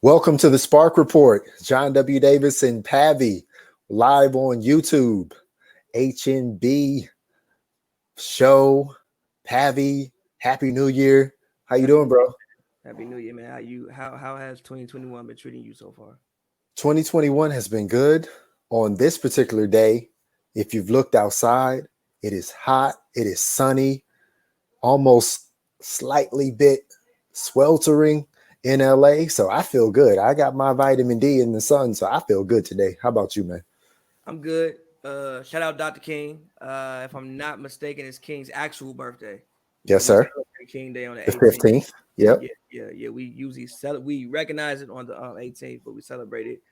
Welcome to the Spark Report. John W. Davis and Pavy live on YouTube. HNB show. Pavy, Happy New Year. How you doing, bro? Happy New Year, man. How has 2021 been treating you so far? 2021 has been good. On this particular day, if you've looked outside, it is hot, it is sunny, almost slightly bit sweltering in LA. So I feel good. I got my vitamin D in the sun, so I feel good today. How about you, man? I'm good. Shout out Dr. King. If I'm not mistaken, it's King's actual birthday. Yes, sir. We King Day on the 18th. 15th. Yep. Yeah. We usually we recognize it on the 18th, but we celebrate it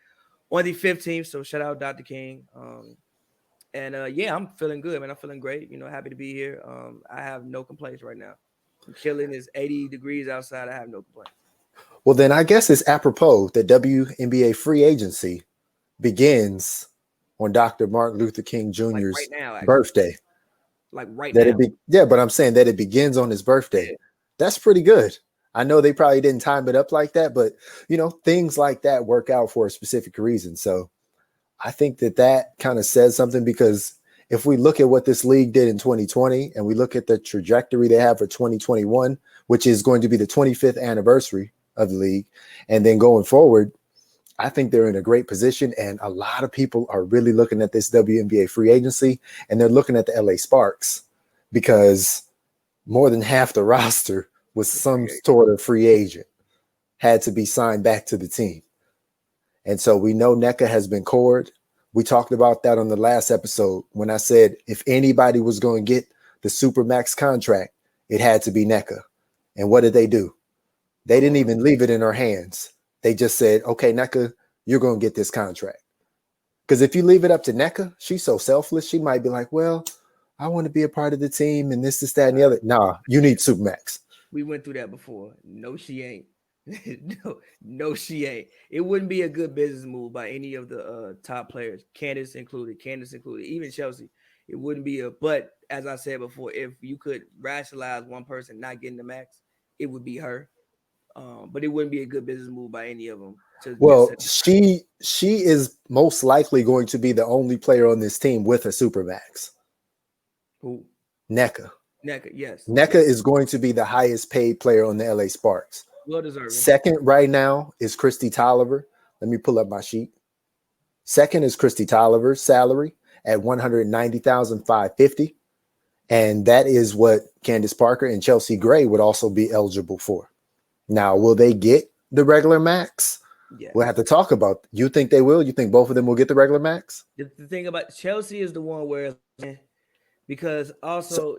on the 15th. So shout out Dr. King. Yeah, I'm feeling good, man. I'm feeling great. Happy to be here. I have no complaints right now. I'm chilling. It's 80 degrees outside. I have no complaints. Well, then I guess it's apropos that WNBA free agency begins on Dr. Martin Luther King Jr.'s right now, birthday. Like right now. But I'm saying that it begins on his birthday. Yeah. That's pretty good. I know they probably didn't time it up like that, but things like that work out for a specific reason. So I think that kind of says something, because if we look at what this league did in 2020 and we look at the trajectory they have for 2021, which is going to be the 25th anniversary of the league, and then going forward, I think they're in a great position. And a lot of people are really looking at this WNBA free agency, and they're looking at the LA Sparks, because more than half the roster was some sort of free agent, had to be signed back to the team. And so we know NECA has been cored. We talked about that on the last episode when I said if anybody was going to get the Supermax contract, it had to be NECA. And what did they do? They didn't even leave it in her hands. They just said, okay, NECA, you're going to get this contract. Because if you leave it up to NECA, she's so selfless. She might be like, well, I want to be a part of the team and this, that, and the other. Nah, you need Supermax. We went through that before. No, she ain't. no, she ain't. It wouldn't be a good business move by any of the top players, Candace included, even Chelsea. It wouldn't be but as I said before, if you could rationalize one person not getting the max, it would be her. But it wouldn't be a good business move by any of them. Well, she is most likely going to be the only player on this team with a Supermax. Who? NECA. NECA, yes. NECA is going to be the highest paid player on the LA Sparks. Well deserved. Second right now is Christy Toliver. Let me pull up my sheet. Second is Christy Toliver's salary at $190,550. And that is what Candace Parker and Chelsea Gray would also be eligible for. Now, will they get the regular max? Yeah. We'll have to talk about. You think they will? You think both of them will get the regular max? The thing about Chelsea is the one where, because also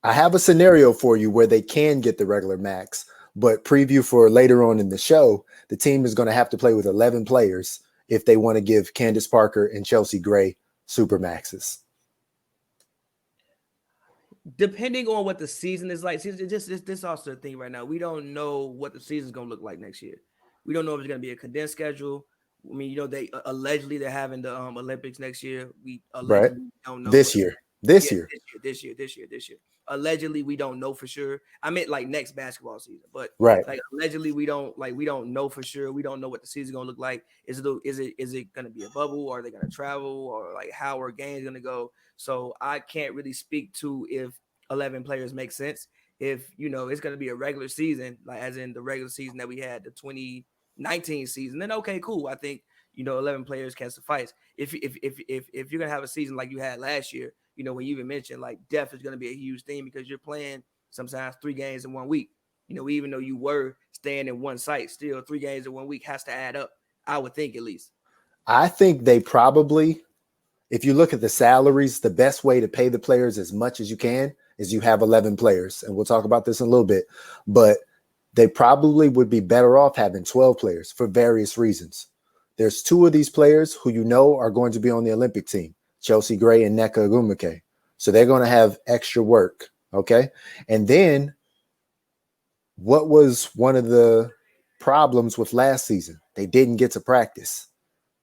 I have a scenario for you where they can get the regular max, but preview for later on in the show, the team is going to have to play with 11 players if they want to give Candace Parker and Chelsea Gray super maxes. Depending on what the season is like, this also the thing right now. We don't know what the season is going to look like next year. We don't know if it's going to be a condensed schedule. I mean, they allegedly they're having the Olympics next year. We allegedly don't know this year. This year. Allegedly, we don't know for sure. I meant like next basketball season, but like allegedly we don't know for sure. We don't know what the season's gonna look like. Is it gonna be a bubble? Or are they gonna travel? Or like how are games gonna go? So I can't really speak to if 11 players make sense. If it's gonna be a regular season, like as in the regular season that we had, the 2019 season, then okay, cool. I think 11 players can suffice. If you're gonna have a season like you had last year, when you even mentioned like depth is going to be a huge thing because you're playing sometimes 3 games in 1 week. Even though you were staying in one site, still 3 games in 1 week has to add up. I would think at least. I think they probably, if you look at the salaries, the best way to pay the players as much as you can is you have 11 players. And we'll talk about this in a little bit, but they probably would be better off having 12 players for various reasons. There's 2 of these players who are going to be on the Olympic team. Chelsea Gray and Nneka Ogwumike. So they're going to have extra work, okay? And then what was one of the problems with last season? They didn't get to practice.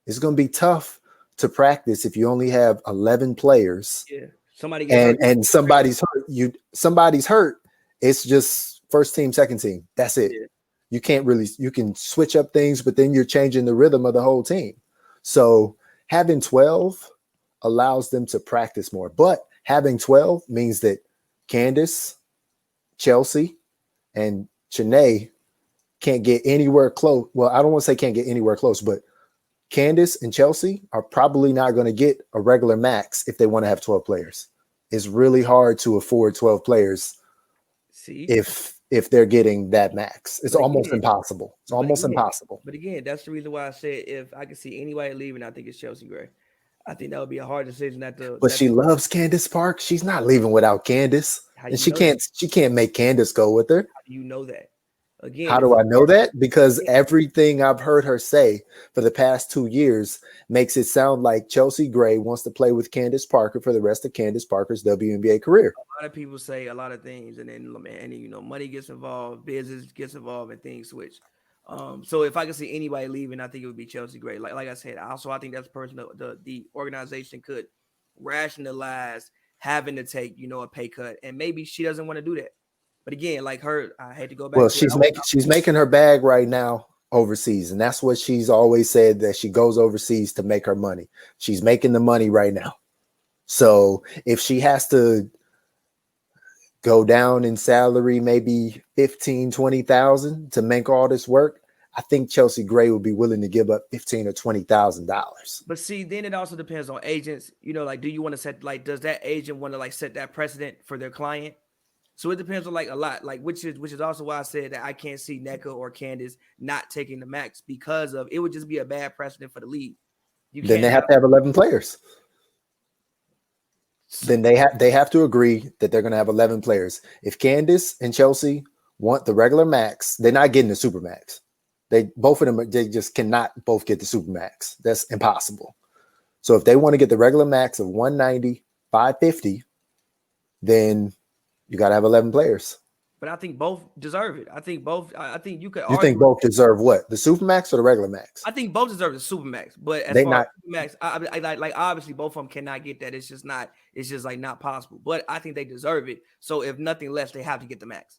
It's going to be tough to practice if you only have 11 players. Yeah, somebody gets hurt. And somebody's hurt. Somebody's hurt. It's just first team, second team. That's it. Yeah. you can switch up things, but then you're changing the rhythm of the whole team. So having 12 allows them to practice more, but having 12 means that Candace, Chelsea, and Chanae can't get anywhere close. Well, I don't want to say can't get anywhere close, but Candace and Chelsea are probably not going to get a regular max if they want to have 12 players. It's really hard to afford 12 players if they're getting that max. It's almost impossible. It's almost impossible. But again, that's the reason why I said if I could see anybody leaving, I think it's Chelsea Gray. I think that would be a hard decision. But she loves Candace Park. She's not leaving without Candace, and she can't make Candace go with her. How do you know that? Again, how do I know that? Because everything I've heard her say for the past 2 years makes it sound like Chelsea Gray wants to play with Candace Parker for the rest of Candace Parker's WNBA career. A lot of people say a lot of things, and then money gets involved, business gets involved, and things switch. So if I could see anybody leaving, I think it would be Chelsea Gray. Like I said, also I think that's the person the organization could rationalize having to take a pay cut, and maybe she doesn't want to do that. But again, like her, I had to go back. Well, she's making her bag right now overseas, and that's what she's always said, that she goes overseas to make her money. She's making the money right now. So if she has to go down in salary, maybe 15, 20,000 to make all this work, I think Chelsea Gray would be willing to give up $15,000 or $20,000. But see, then it also depends on agents. Like, do you want to set, like, does that agent want to set that precedent for their client? So it depends on a lot, which is also why I said that I can't see NECA or Candace not taking the max, because of it would just be a bad precedent for the league. Then they have to have 11 players. Then they have to agree that they're going to have 11 players. If Candace and Chelsea want the regular max, they're not getting the super max. Both of them, they just cannot both get the super max. That's impossible. So if they want to get the regular max of 190, 550, then you got to have 11 players. But I think both deserve it. I think you could. You think both deserve what? The super max or the regular max? I think both deserve the super max. But as far as super max, I obviously both of them cannot get that. It's just not possible. But I think they deserve it. So if nothing less, they have to get the max.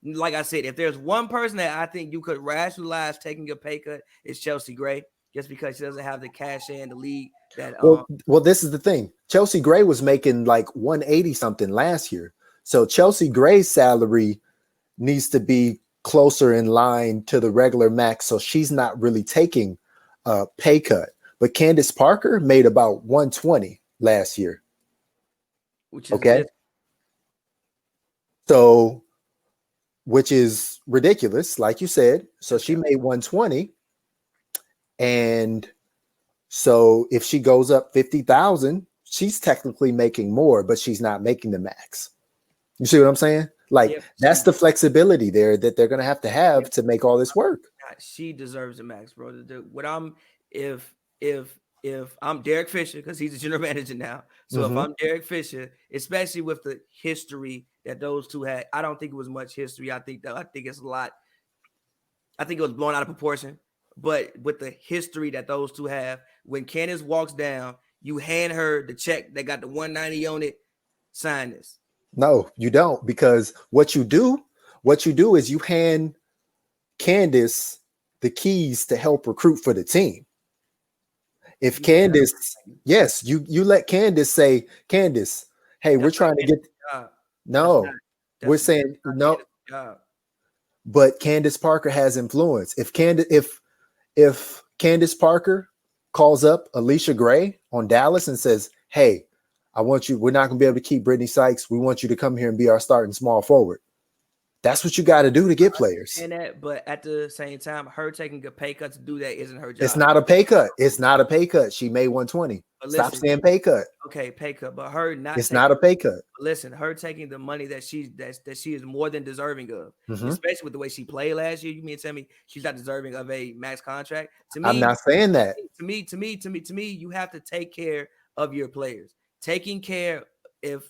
Like I said, if there's one person that I think you could rationalize taking a pay cut, it's Chelsea Gray, just because she doesn't have the cash in the league. Well, this is the thing. Chelsea Gray was making like 180 something last year. So Chelsea Gray's salary needs to be closer in line to the regular max. So she's not really taking a pay cut. But Candace Parker made about 120 last year. Which is So, which is ridiculous, like you said. So she made 120. And so if she goes up 50,000, she's technically making more, but she's not making the max. You see what I'm saying? That's the flexibility there that they're going to have to make all this work. She deserves a max, bro. If I'm Derek Fisher, because he's the general manager now. So if I'm Derek Fisher, especially with the history that those two had, I don't think it was much history. I think it's a lot. I think it was blown out of proportion. But with the history that those two have, when Candace walks down, you hand her the check that got the 190 on it. Sign this. No, you don't, because what you do is you hand Candace the keys to help recruit for the team. If Candace, yes, you let Candace say, Candace, hey, we're trying to get. No, we're saying no. But Candace Parker has influence. If Candace Parker calls up Alicia Gray on Dallas and says, hey, we're not going to be able to keep Britney Sykes. We want you to come here and be our starting small forward. That's what you got to do to get players. And but at the same time, her taking a pay cut to do that isn't her job. It's not a pay cut. It's not a pay cut. She made 120. Stop saying pay cut. Okay, pay cut, but her not. It's not a pay cut. Listen, her taking the money that she is more than deserving of, especially with the way she played last year. You mean to tell me she's not deserving of a max contract? To me, I'm not saying that. To me, you have to take care of your players. Taking care, if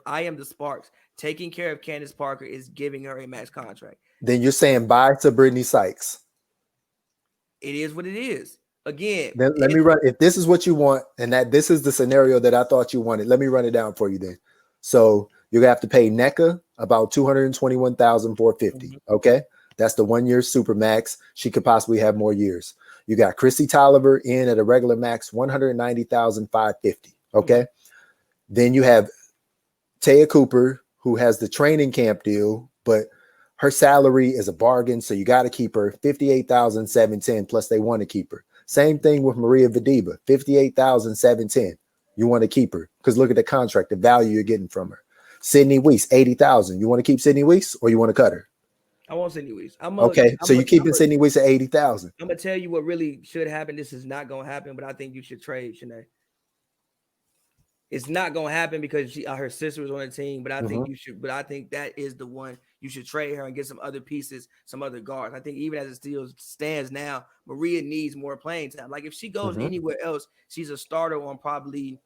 I am the Sparks, taking care of Candace Parker is giving her a max contract. Then you're saying bye to Britney Sykes. It is what it is. Again, then let me run. If this is what you want, and that this is the scenario that I thought you wanted, let me run it down for you then. So you're gonna have to pay NECA about $221,450. Okay. That's the 1 year super max. She could possibly have more years. You got Christy Toliver in at a regular max, 190,550. Okay. Then you have Taya Cooper, who has the training camp deal, but her salary is a bargain. So you got to keep her 58,710 plus they want to keep her. Same thing with Maria Vadiba, 58,710. You want to keep her because look at the contract, the value you're getting from her. Sydney Weiss, 80,000. You want to keep Sydney Weiss or you want to cut her? I want Sydney Weiss. So you're keeping Sydney Weiss at 80,000. I'm gonna tell you what really should happen. This is not gonna happen, but I think you should trade Shanae. It's not gonna happen because her sister was on the team, but I think you should. But I think that is the one you should trade her and get some other pieces, some other guards. I think even as it still stands now, Maria needs more playing time. Like if she goes anywhere else, she's a starter on probably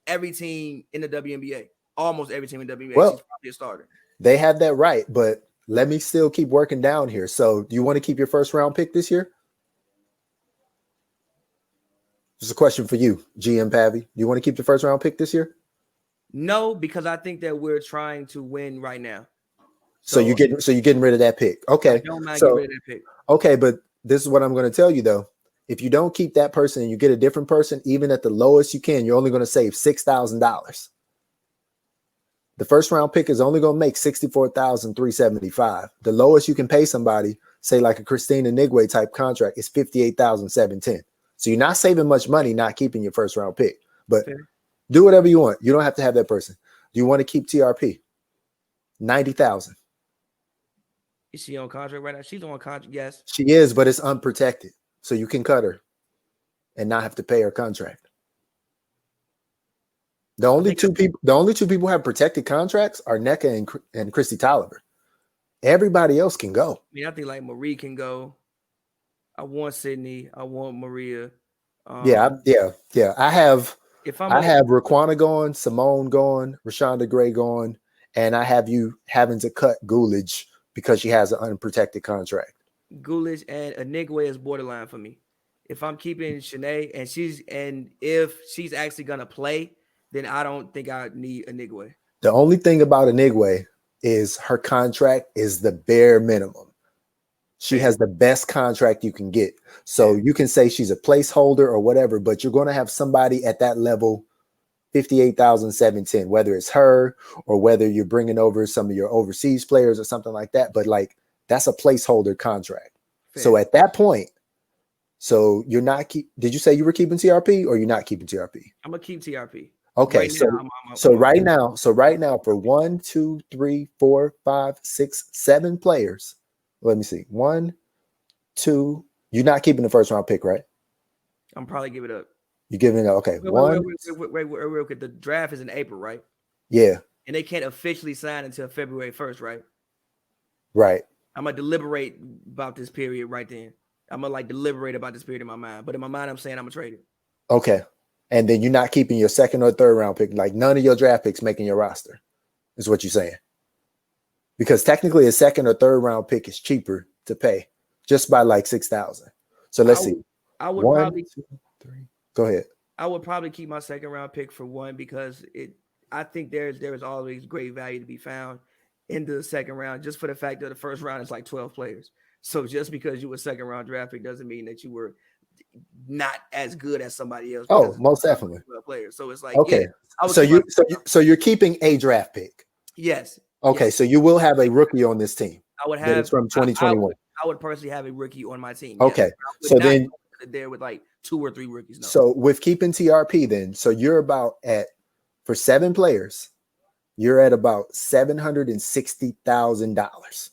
every team in the WNBA. Almost every team in the WNBA. Well, she's probably a starter. They have that right, but let me still keep working down here. So do you want to keep your first round pick this year? This is a question for you, GM Pavy. Do you want to keep the first round pick this year? No, because I think that we're trying to win right now. So you're getting rid of that pick. Okay. I don't mind getting rid of that pick. Okay, but this is what I'm going to tell you though. If you don't keep that person and you get a different person, even at the lowest you can, you're only going to save $6,000. The first round pick is only going to make $64,375. The lowest you can pay somebody, say like a Christina Nigwe type contract, is $58,710. So you're not saving much money not keeping your first round pick. But do whatever you want. You don't have to have that person. Do you want to keep TRP? 90,000. Is she on contract right now? She's on contract, yes. She is, but it's unprotected. So you can cut her and not have to pay her contract. The only two people who have protected contracts are NECA and Christy Toliver. Everybody else can go. I mean, I think like Marie can go. I want Sydney. I want Maria. I have Raquana going, Simone going, Rashonda Gray going, and I have you having to cut Gulich because she has an unprotected contract. Gulich and Anigwe is borderline for me. If I'm keeping Shanae and if she's actually gonna play, then I don't think I need Anigwe. The only thing about Anigwe is her contract is the bare minimum. She has the best contract you can get. So you can say she's a placeholder or whatever, but you're going to have somebody at that level, 58,710, whether it's her or whether you're bringing over some of your overseas players or something like that. But like, that's a placeholder contract. Fair. So at that point, so you're not did you say you were keeping TRP or you're not keeping TRP? I'm going to keep TRP. Okay. Right now, for 1, 2, 3, 4, 5, 6, 7 players, let me see. 1, 2. You're not keeping the first round pick, right? I'm probably giving it up. You're giving it up. Okay. Wait, real quick. The draft is in April, right? Yeah. And they can't officially sign until February 1st, right? Right. I'm gonna deliberate about this period right then. I'm gonna deliberate about this period in my mind. But in my mind, I'm saying I'm gonna trade it. Okay. And then you're not keeping your second or third round pick. Like none of your draft picks making your roster, is what you're saying. Because technically a second or third round pick is cheaper to pay just by like 6,000. So let's see. I would probably 2, 3. Go ahead. I would probably keep my second round pick for one because I think there is always great value to be found in the second round, just for the fact that the first round is like 12 players. So just because you were second round draft pick doesn't mean that you were not as good as somebody else. Oh, most definitely. 12 players. So it's like, okay. Yeah, so you're keeping a draft pick. Yes. Okay, yes. So you will have a rookie on this team. I would have it's from 2021. I would personally have a rookie on my team. Okay, yes. So then there with like 2 or 3 rookies. No. So with keeping TRP, then so you're about for 7 players, you're at about $760,000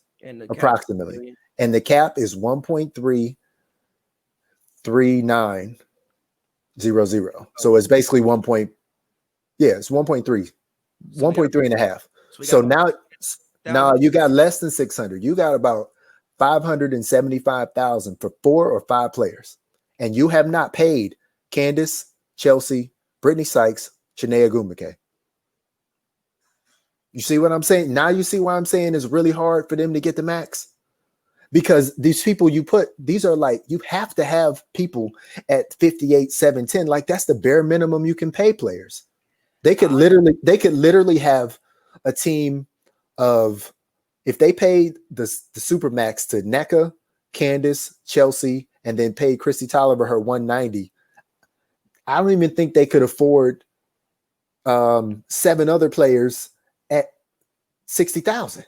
approximately, and the cap is 1.33900. So it's basically 1.3 and a half. So now you got less than 600. You got about 575,000 for 4 or 5 players, and you have not paid Candace, Chelsea, Britney Sykes, Chinea Gumake. You see what I'm saying? Now you see why I'm saying it's really hard for them to get the max, because these people these are like, you have to have people at 58,710. Like that's the bare minimum you can pay players. They could literally have a team of if they paid the Supermax to NECA, Candace, Chelsea, and then paid Christy Toliver her 190, I don't even think they could afford 7 other players at 60,000.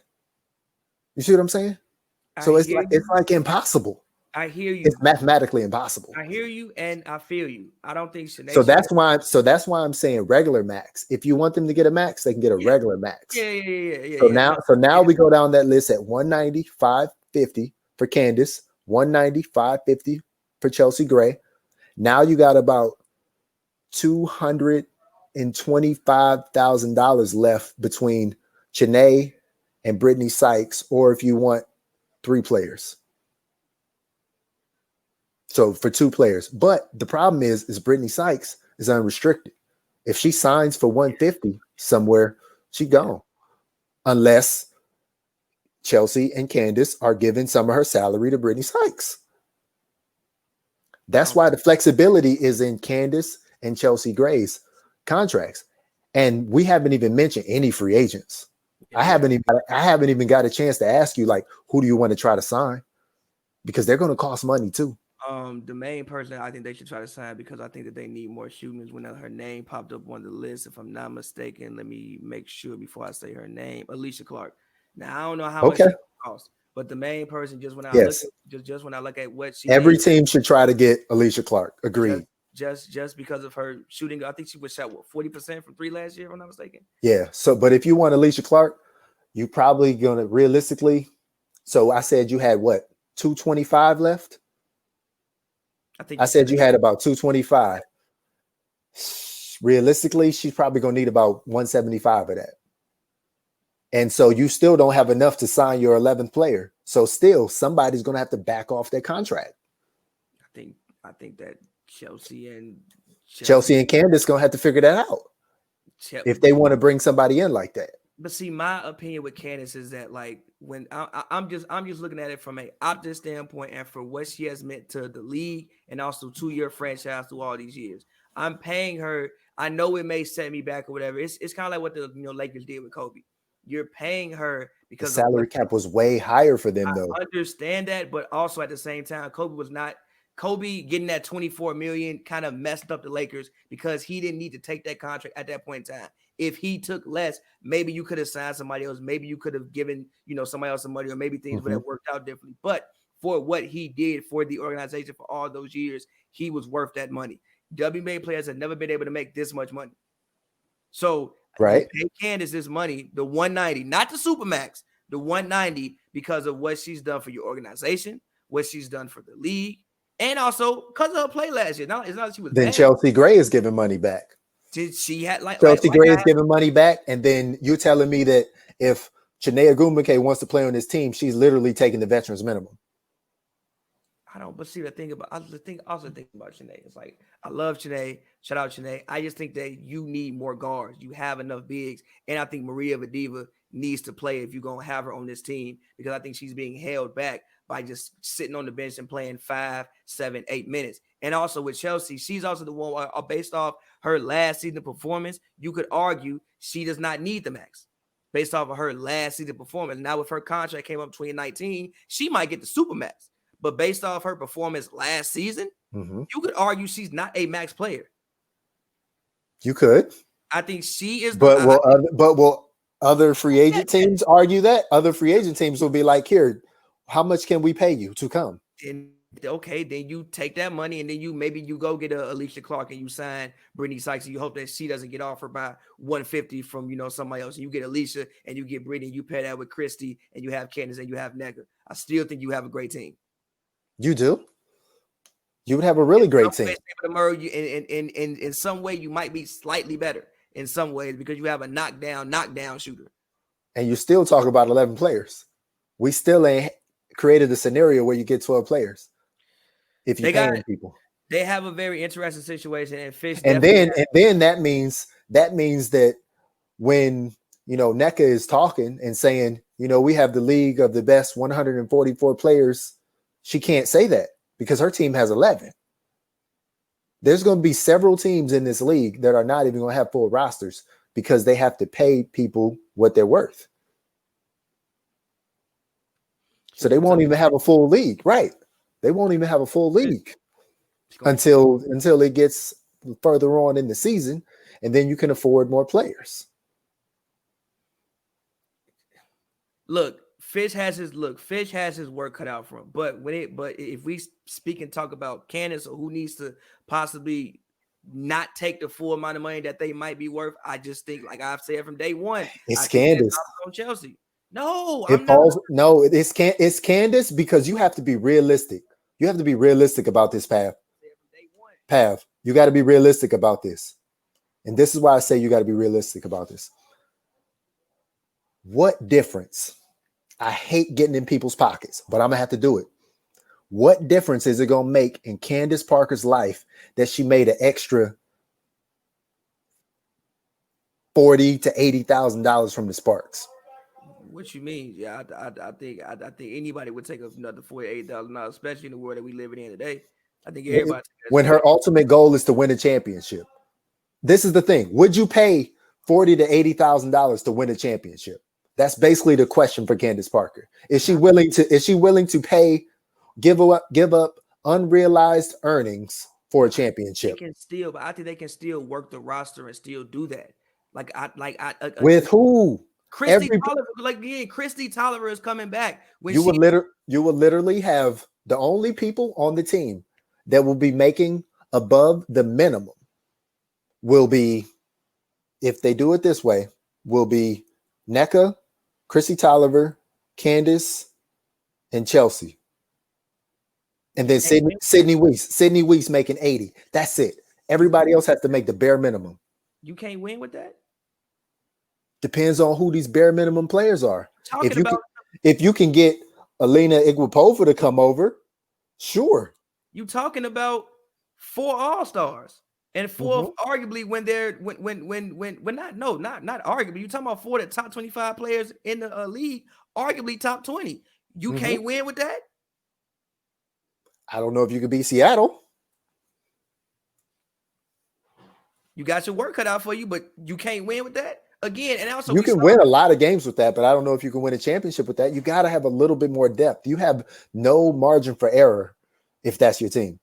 You see what I'm saying? So it's like impossible. I hear you. It's mathematically impossible. I hear you and I feel you. I don't think Shanae. So that's why I'm saying regular max. If you want them to get a max, they can get a regular max. Yeah. So now we go down that list at 190, 550 for Candace, 190, 550 for Chelsea Gray. Now you got about $225,000 left between Shanae and Britney Sykes, or if you want 3 players. So for 2 players. But the problem is Britney Sykes is unrestricted. If she signs for 150 somewhere, she gone. Unless Chelsea and Candace are giving some of her salary to Britney Sykes. That's why the flexibility is in Candace and Chelsea Gray's contracts. And we haven't even mentioned any free agents. I haven't even got a chance to ask you, like, who do you want to try to sign? Because they're going to cost money too. The main person I think they should try to sign, because I think that they need more shooters. When her name popped up on the list, if I'm not mistaken, let me make sure before I say her name. Alicia Clark. Now I don't know how much it costs, but the main person, just when I look at what she every team should try to get Alicia Clark. Agreed. Just because of her shooting, I think she was shot 40% from 3 last year, if I'm not mistaken. Yeah. So, but if you want Alicia Clark, you probably gonna realistically. So I said you had what, 225 left. I said you had about 225. Realistically, she's probably gonna need about 175 of that. And so you still don't have enough to sign your 11th player. So still somebody's gonna have to back off their contract. I think that Chelsea and Candace gonna have to figure that out if they want to bring somebody in like that. But see, my opinion with Candace is that, like, when I'm just looking at it from a optics standpoint and for what she has meant to the league and also to your franchise through all these years. I'm paying her. I know it may set me back or whatever. It's kind of like what the Lakers did with Kobe. You're paying her because the salary cap was way higher for them, though. I understand that, but also at the same time, Kobe getting that $24 million kind of messed up the Lakers because he didn't need to take that contract at that point in time. If he took less, maybe you could have signed somebody else. Maybe you could have given, somebody else some money, or maybe things would have worked out differently. But for what he did for the organization for all those years, he was worth that money. WNBA players have never been able to make this much money. So right, pay Candace this money, the 190, not the Supermax, the 190, because of what she's done for your organization, what she's done for the league, and also because of her play last year. Now it's not that she was then bad. Chelsea Gray is giving money back. She had Chelsea Gray is giving money back, and then you're telling me that if Chiney Ogwumike wants to play on this team, she's literally taking the veterans minimum. I don't, but see the thing about Chiney. It's like, I love Chiney. Shout out Chiney. I just think that you need more guards. You have enough bigs, and I think Maria Vadiva needs to play if you're gonna have her on this team, because I think she's being held back by just sitting on the bench and playing 5, 7, 8 minutes. And also with Chelsea, she's also the one, based off her last season performance, you could argue she does not need the max based off of her last season performance. Now with her contract came up 2019, she might get the super max. But based off her performance last season, you could argue she's not a max player. You could. I think she is. But will other free agent teams argue that? Other free agent teams will be like, here, how much can we pay you to come? And okay, then you take that money and then you go get a Alicia Clark and you sign Britney Sykes and you hope that she doesn't get offered by 150 from somebody else, and you get Alicia and you get Britney, you pair that with Christy and you have Candace and you have Nega. I still think you have a great team. You do. You would have a really great team. In some way, you might be slightly better in some ways because you have a knockdown shooter. And you still talk about 11 players. We still ain't created a scenario where you get 12 players. If you pay people, they have a very interesting situation, and Fish. And then that means that when NECA is talking and saying we have the league of the best 144 players, she can't say that because her team has 11. There's going to be several teams in this league that are not even going to have full rosters because they have to pay people what they're worth. So they won't even have a full league, right? They won't even have a full league until it gets further on in the season, and then you can afford more players. Look, Fish has his work cut out for him. But if we speak and talk about Candace or who needs to possibly not take the full amount of money that they might be worth, I just think, like I've said from day one, it's Candace on Chelsea. No, it's Candace, because you have to be realistic. You have to be realistic about this, Pav. You got to be realistic about this. And this is why I say you got to be realistic about this. What difference? I hate getting in people's pockets, but I'm going to have to do it. What difference is it going to make in Candace Parker's life that she made an extra $40,000 to $80,000 from the Sparks? What you mean? Yeah, I think anybody would take another $48,000, especially in the world that we live in today. I think everybody. When her ultimate goal is to win a championship, this is the thing. Would you pay $40,000 to $80,000 to win a championship? That's basically the question for Candace Parker. Is she willing to give up unrealized earnings for a championship? But I think they can still work the roster and still do that. With who? Christy Toliver, Christy Toliver is coming back. You will literally have the only people on the team that will be making above the minimum will be, if they do it this way, will be Nneka, Christy Toliver, Candace, and Chelsea. And then Sydney Weeks making 80. That's it. Everybody else has to make the bare minimum. You can't win with that? Depends on who these bare minimum players are. If you can get Alina Iguapova to come over, sure. You talking about 4 All-Stars and 4 arguably when not arguably. You talking about 4 of the top 25 players in the league, arguably top 20. You can't win with that? I don't know if you could beat Seattle. You got your work cut out for you, but you can't win with that? Again, and also you can win a lot of games with that, but I don't know if you can win a championship with that. You got to have a little bit more depth. You have no margin for error if that's your team.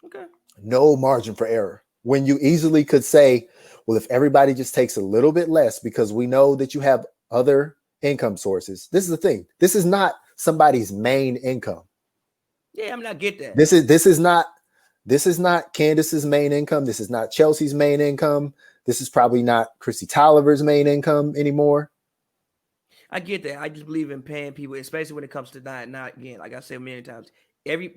Okay. No margin for error. When you easily could say, well, if everybody just takes a little bit less, because we know that you have other income sources. This is the thing. This is not somebody's main income. Yeah, I'm not get that. This is not Candace's main income. This is not Chelsea's main income. This is probably not Christy Toliver's main income anymore. I get that. I just believe in paying people, especially when it comes to not again, like I said many times.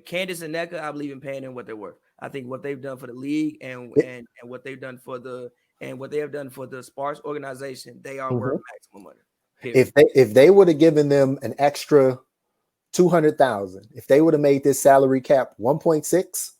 Candace and Nneka, I believe in paying them what they're worth. I think what they've done for the league and what they've done for the Sparks organization, they are worth maximum money. Period. If they would have given them an extra $200,000, if they would have made this salary cap 1.6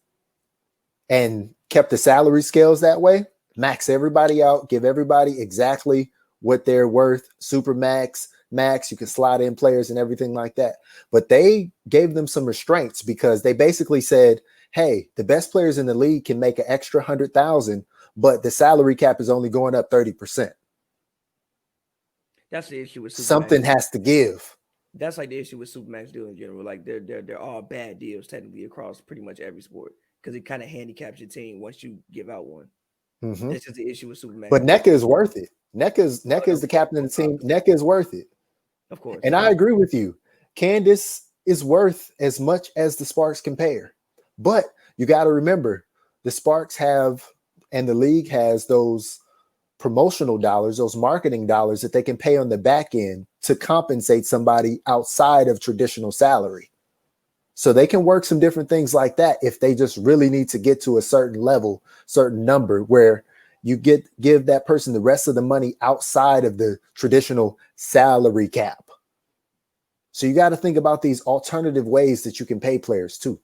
and kept the salary scales that way, max everybody out, give everybody exactly what they're worth, super max, you can slide in players and everything like that. But they gave them some restraints because they basically said, hey, the best players in the league can make an extra 100,000, but the salary cap is only going up 30%. That's the issue with Supermax. Something has to give. That's like the issue with Supermax deal in general. Like they're all bad deals technically across pretty much every sport because it kind of handicaps your team once you give out one. This is the issue with Supermax. But Nneka is worth it. Nneka is the captain of the team. Nneka is worth it. Of course. And I agree with you. Candace is worth as much as the Sparks can pay her. But you got to remember, the Sparks have, and the league has, those promotional dollars, those marketing dollars that they can pay on the back end to compensate somebody outside of traditional salary. So they can work some different things like that if they just really need to get to a certain level, certain number where you give that person the rest of the money outside of the traditional salary cap. So you got to think about these alternative ways that you can pay players too.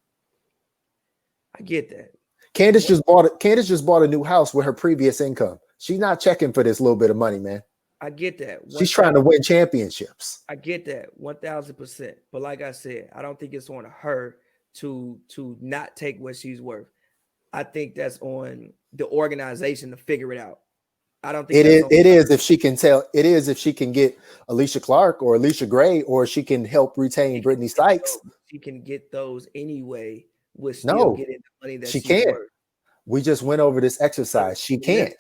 I get that. Candace just bought a new house with her previous income. She's not checking for this little bit of money, man. I get that. She's trying to win championships. I get that 1,000%. But like I said, I don't think it's on her to not take what she's worth. I think that's on the organization to figure it out. I don't think that's it is if she can tell. It is if she can get Alicia Clark or Alicia Gray, or she can help retain Britney Sykes. She can get those anyway with still No, getting the money that she she's can't. worth. We just went over this exercise. She can't.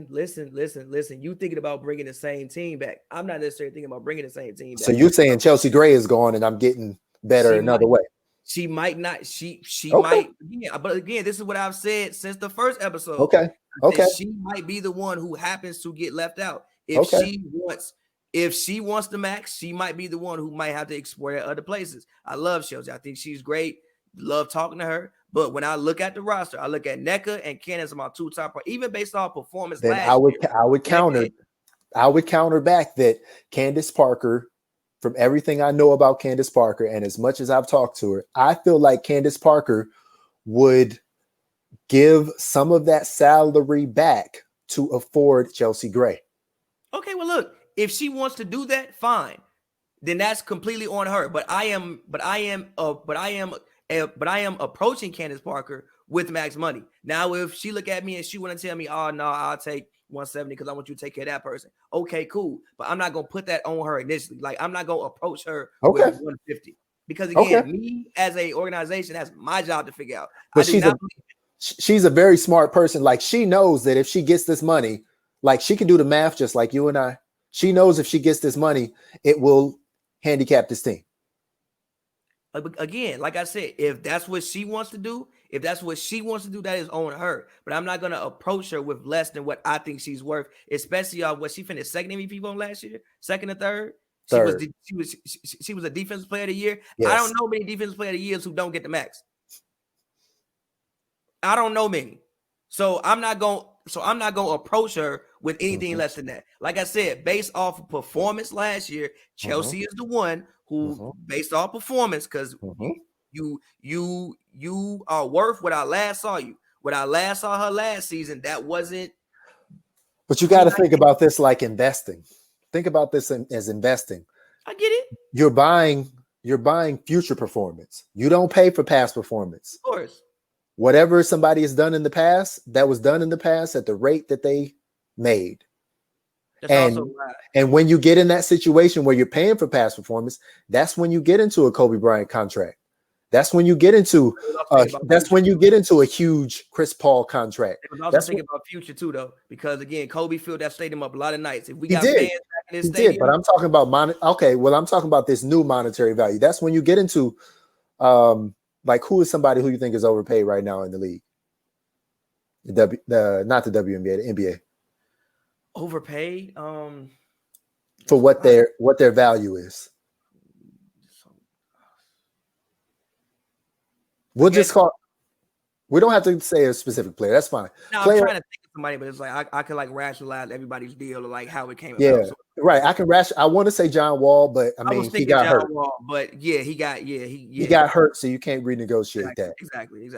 Listen. You thinking about bringing the same team back? I'm not necessarily thinking about bringing the same team back. So you're saying Chelsea Gray is gone, and I'm getting better another way. She might not. She Okay. might. Yeah, but again, this is what I've said since the first episode. Okay. She might be the one who happens to get left out. If she wants the max, she might be the one who might have to explore at other places. I love Chelsea. I think she's great. Love talking to her. But when I look at the roster, I look at NECA and Candace, my two top, even based off performance. Then last I would year, counter back that Candace Parker, from everything I know about Candace Parker, and as much as I've talked to her, I feel like Candace Parker would give some of that salary back to afford Chelsea Gray. Okay, well, look, if she wants to do that, fine. Then that's completely on her. But I am approaching Candace Parker with max money. Now, if she look at me and she want to tell me, oh no, I'll take 170 because I want you to take care of that person. Okay, cool. But I'm not gonna put that on her initially. Like, I'm not gonna approach her with 150. Because again, me as a organization, that's my job to figure out. But she's a very smart person. Like, she knows that if she gets this money, like, she can do the math just like you and I. She knows if she gets this money, it will handicap this team. Again, like I said, if that's what she wants to do, that is on her. But I'm not going to approach her with less than what I think she's worth, especially what she finished second MVP on last year, second or third. She was a defensive player of the year. Yes. I don't know many defensive player of the years who don't get the max. I don't know many. So I'm not going to approach her with anything less than that. Like I said, based off of performance last year, Chelsea is the one who, based off performance, because you are worth what I last saw you. What I last saw her last season, that wasn't. But you got to think about this like investing. Think about this as investing. I get it. You're buying future performance. You don't pay for past performance. Of course. Whatever somebody has done in the past, that was done in the past at the rate that they made. And when you get in that situation where you're paying for past performance, that's when you get into a Kobe Bryant contract. That's when you get into a huge Chris Paul contract. It was also thinking about future too, though, because again, Kobe filled that stadium up a lot of nights. If we got fans back in this stadium, but I'm talking about I'm talking about this new monetary value. That's when you get into like, who is somebody who you think is overpaid right now in the league? Not the WNBA, the NBA. Overpaid? For what their value is. We don't have to say a specific player. That's fine. No, I'm trying to think of somebody, but it's like I can like rationalize everybody's deal or like how it came about. Yeah, right. I want to say John Wall, but I mean, he got hurt. But yeah, he got hurt, so you can't renegotiate that. Exactly.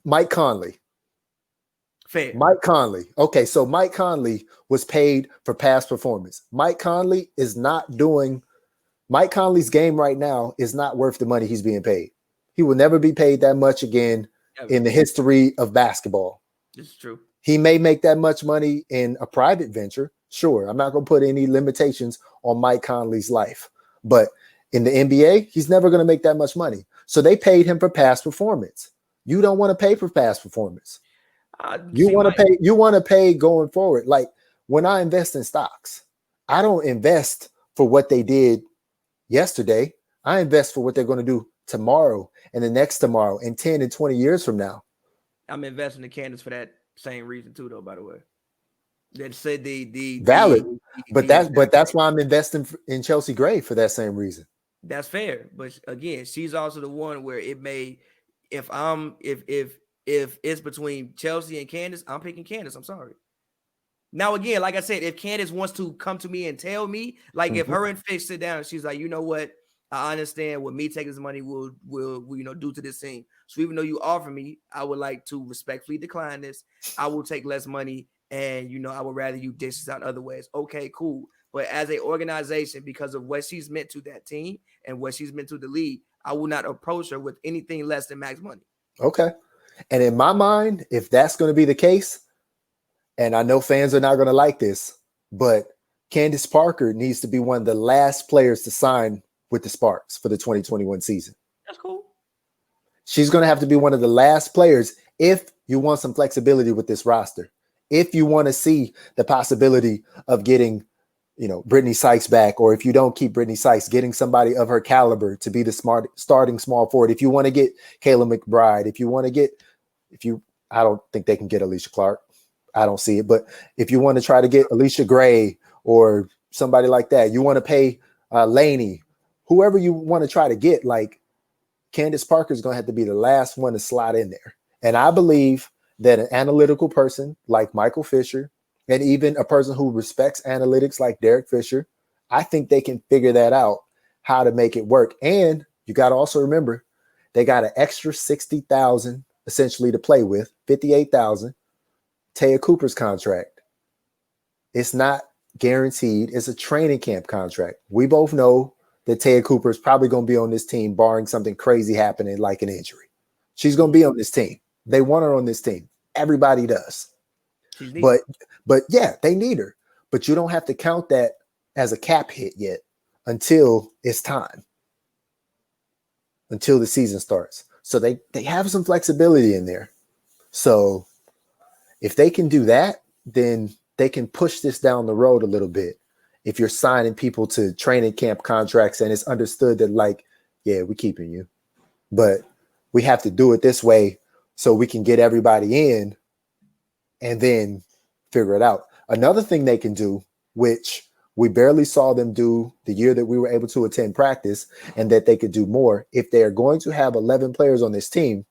Mike Conley. Fair. Mike Conley. Okay, so Mike Conley was paid for past performance. Mike Conley's game right now is not worth the money he's being paid. He will never be paid that much again in the history of basketball. This is true. He may make that much money in a private venture. Sure. I'm not going to put any limitations on Mike Conley's life. But in the NBA, he's never going to make that much money. So they paid him for past performance. You don't want to pay for past performance. You want to pay going forward. Like, when I invest in stocks, I don't invest for what they did yesterday. I invest for what they're going to do tomorrow and the next tomorrow and 10 and 20 years from now. I'm investing in Candace for that same reason too, though, by the way. That said the valid. But that's why I'm investing in Chelsea Gray, for that same reason. That's fair. But again, she's also the one where it may, if it's between Chelsea and Candace, I'm picking Candace. I'm sorry. Now, again, like I said, if Candace wants to come to me and tell me, like, if her and Fish sit down, she's like, you know what? I understand what me taking this money will do to this team. So even though you offer me, I would like to respectfully decline this. I will take less money, and I would rather you dish this out other ways. Okay, cool. But as an organization, because of what she's meant to that team and what she's meant to the league, I will not approach her with anything less than max money. Okay. And in my mind, if that's going to be the case, and I know fans are not going to like this, but Candace Parker needs to be one of the last players to sign with the Sparks for the 2021 season. That's cool. She's going to have to be one of the last players if you want some flexibility with this roster. If you want to see the possibility of getting, Britney Sykes back, or if you don't keep Britney Sykes, getting somebody of her caliber to be the starting small forward. If you want to get Kayla Mcbride, I don't think they can get Alicia Clark. I don't see it. But if you want to try to get Alicia Gray or somebody like that, you want to pay Laney, whoever you want to try to get, like Candace Parker is going to have to be the last one to slot in there. And I believe that an analytical person like Michael Fisher, and even a person who respects analytics like Derek Fisher, I think they can figure that out, how to make it work. And you got to also remember, they got an extra $60,000 essentially to play with, $58,000, Taya Cooper's contract. It's not guaranteed. It's a training camp contract. We both know that Taya Cooper is probably going to be on this team, barring something crazy happening like an injury. She's going to be on this team. They want her on this team. Everybody does. But yeah, they need her. But you don't have to count that as a cap hit yet until it's time, until the season starts. So they have some flexibility in there. So if they can do that, then they can push this down the road a little bit. If you're signing people to training camp contracts and it's understood that, like, yeah, we're keeping you, but we have to do it this way so we can get everybody in and then figure it out. Another thing they can do, which we barely saw them do the year that we were able to attend practice, and that they could do more, if they are going to have 11 players on this team,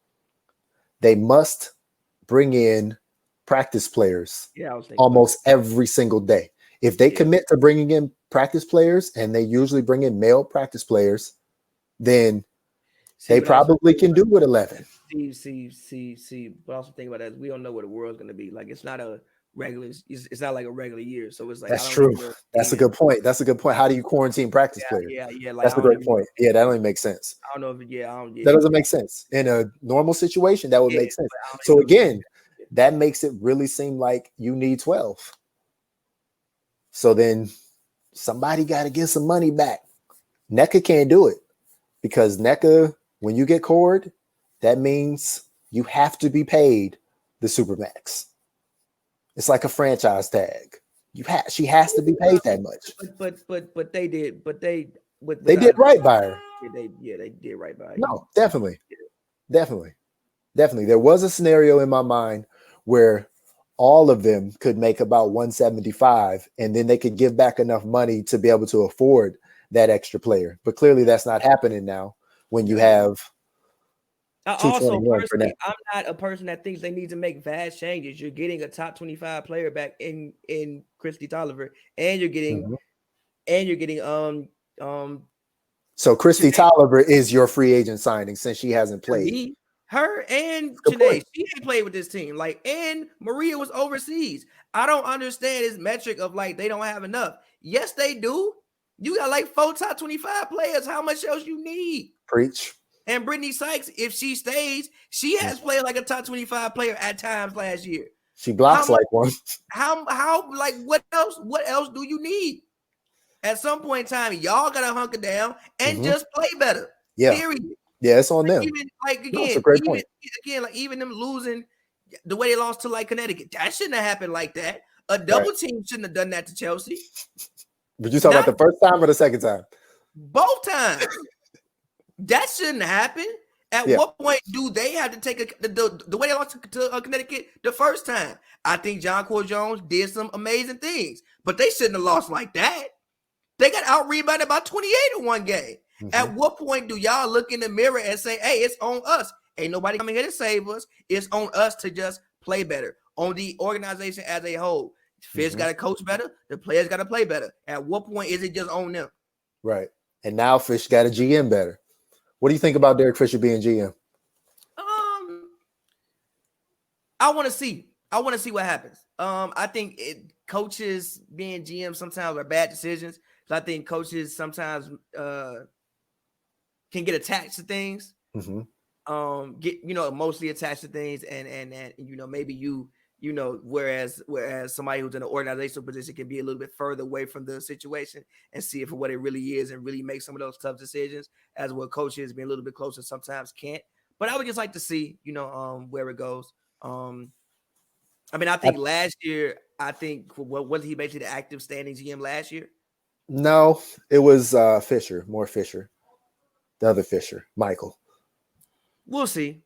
they must bring in practice players almost every single day. If they commit to bringing in practice players, and they usually bring in male practice players, then they probably can do with 11. See. But also think about that. We don't know what the world's going to be like. It's not a regular. It's not like a regular year. So it's like that's true. That's a good point. How do you quarantine practice players? Yeah. Like, that's a great point. Yeah, that only makes sense. I don't know if that doesn't make sense in a normal situation. That would make sense. So again, that makes it really seem like you need 12. So then somebody got to get some money back. NECA can't do it because NECA, when you get cored, that means you have to be paid the Supermax. It's like a franchise tag. She has to be paid that much. But they did. But they did right by her. They did right by her. No, definitely. There was a scenario in my mind where all of them could make about 175, and then they could give back enough money to be able to afford that extra player. But clearly that's not happening now when you have. Also, personally, I'm not a person that thinks they need to make vast changes. You're getting a top 25 player back in Christy Toliver, and you're getting So Christy Toliver is your free agent signing since she hasn't played. Her and Janae, she ain't played with this team. Like, and Maria was overseas. I don't understand this metric of like they don't have enough. Yes, they do. You got like 4 top 25 players. How much else you need? Preach. And Britney Sykes, if she stays, she has played like a top 25 player at times last year. She blocks like one. How like what else? What else do you need? At some point in time, y'all gotta hunker down and just play better. Yeah. Period. Yeah, it's on them. It's a great point. Even them losing the way they lost to like Connecticut, that shouldn't have happened like that. A double team shouldn't have done that to Chelsea. But you talking about the first time or the second time? Both times. That shouldn't happen. At what point do they have to take the way they lost to Connecticut the first time? I think John Core Jones did some amazing things, but they shouldn't have lost like that. They got out-rebounded by 28 in one game. At what point do y'all look in the mirror and say, hey, it's on us? Ain't nobody coming here to save us. It's on us to just play better. On the organization as a whole. Fish got to coach better. The players got to play better. At what point is it just on them? Right. And now Fish got a GM better. What do you think about Derek Fisher being GM? I want to see. What happens. I think coaches being GM sometimes are bad decisions. So I think coaches sometimes can get attached to things. Get emotionally attached to things, and maybe you whereas somebody who's in an organizational position can be a little bit further away from the situation and see it for what it really is and really make some of those tough decisions, as what coaches being a little bit closer sometimes can't. But I would just like to see, where it goes. I think last year, what was he basically the active standing GM last year? No, it was Fisher, more Fisher, the other Fisher, Michael. We'll see.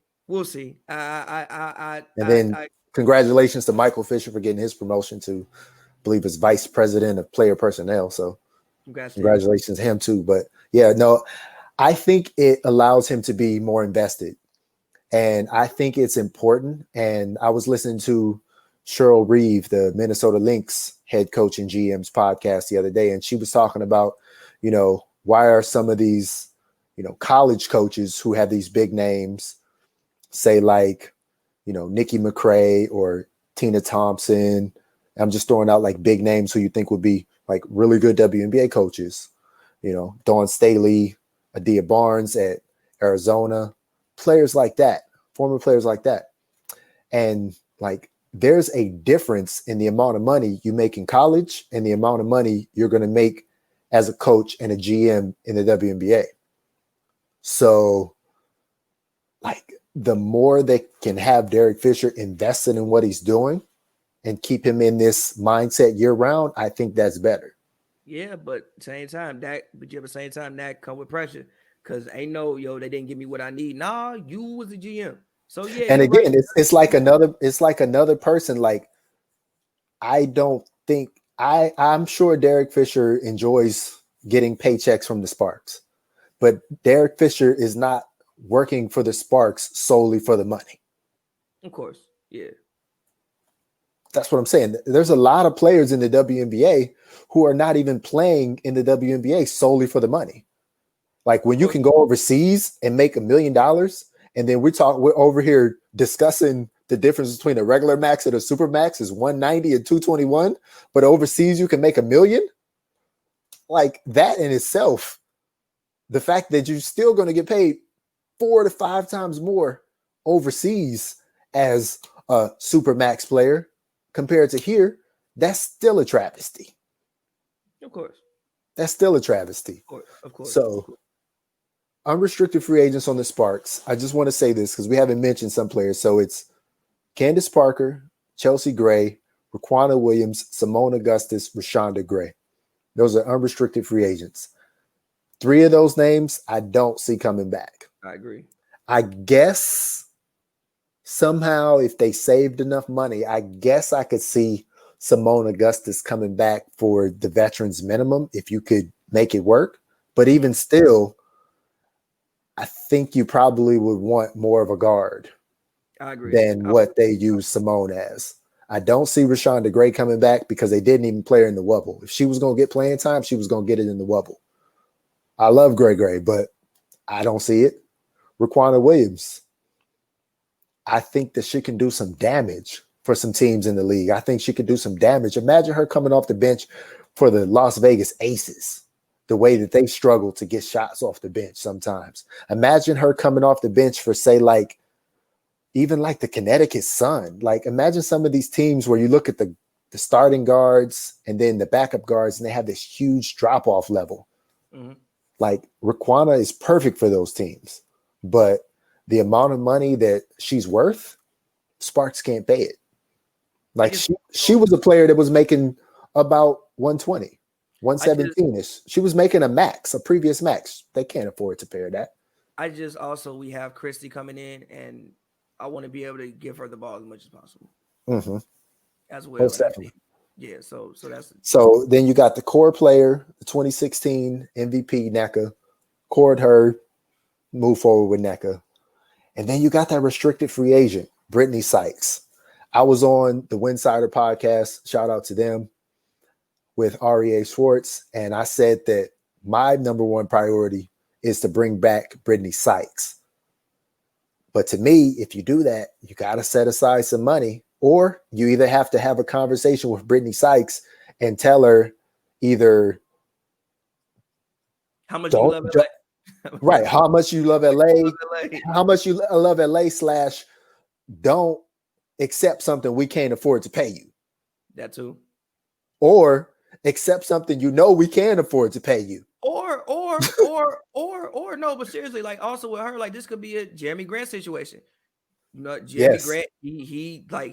Congratulations to Michael Fisher for getting his promotion to, I believe, as vice president of player personnel. So congratulations to him too. But yeah, no, I think it allows him to be more invested. And I think it's important. And I was listening to Cheryl Reeve, the Minnesota Lynx head coach and GM's podcast the other day, and she was talking about, why are some of these, college coaches who have these big names, say like, Nikki McCray or Tina Thompson. I'm just throwing out like big names who you think would be like really good WNBA coaches, Dawn Staley, Adia Barnes at Arizona, players like that, former players like that. And like, there's a difference in the amount of money you make in college and the amount of money you're going to make as a coach and a GM in the WNBA. So like, the more they can have Derek Fisher invested in what he's doing and keep him in this mindset year round, I think that's better. Yeah, but same time that come with pressure, because ain't they didn't give me what I need. Nah, you was the GM. So yeah, and again, right. it's like another person. Like, I don't think I'm sure Derek Fisher enjoys getting paychecks from the Sparks, but Derek Fisher is not working for the Sparks solely for the money. Of course. Yeah. That's what I'm saying. There's a lot of players in the WNBA who are not even playing in the WNBA solely for the money. Like, when you can go overseas and make $1 million, and then we're over here discussing the difference between a regular max and a super max is 190 and 221, but overseas you can make $1 million. Like, that in itself, the fact that you're still going to get paid 4 to 5 times more overseas as a super max player compared to here, that's still a travesty. Of course. That's still a travesty. Of course. So, unrestricted free agents on the Sparks. I just want to say this because we haven't mentioned some players. So it's Candace Parker, Chelsea Gray, Raquana Williams, Simone Augustus, Rashonda Gray. Those are unrestricted free agents. 3 of those names I don't see coming back. I agree. I guess somehow if they saved enough money, I guess I could see Simone Augustus coming back for the veterans minimum if you could make it work. But even still, I think you probably would want more of a guard. I agree. Than what they use Simone as. I don't see Rashonda Gray coming back because they didn't even play her in the Wubble. If she was going to get playing time, she was going to get it in the Wubble. I love Gray, but I don't see it. Raquana Williams, I think that she can do some damage for some teams in the league. I think she could do some damage. Imagine her coming off the bench for the Las Vegas Aces, the way that they struggle to get shots off the bench sometimes. Imagine her coming off the bench for, say, like, even like the Connecticut Sun. Like, imagine some of these teams where you look at the starting guards and then the backup guards, and they have this huge drop-off level. Mm-hmm. Like, Raquana is perfect for those teams. But the amount of money that she's worth, Sparks can't pay it. Like, she was a player that was making about 120, 117-ish. She was making a previous max. They can't afford to pay her that. We have Christy coming in, and I want to be able to give her the ball as much as possible. Mm-hmm. As well. Most definitely. Yeah, so that's so then you got the core player, the 2016 MVP NECA, cored her, move forward with NECA. And then you got that restricted free agent, Britney Sykes. I was on the Winsidr podcast, shout out to them, with REA Schwartz, and I said that my number one priority is to bring back Britney Sykes. But to me, if you do that, you got to set aside some money, or you either have to have a conversation with Britney Sykes and tell her either how much you love LA. Right, how much you love LA, how much you love LA / don't accept something we can't afford to pay you. That too. Or accept something we can afford to pay you. Or no, but seriously, like also with her, like this could be a Jeremy Grant situation. You know, Jeremy Grant,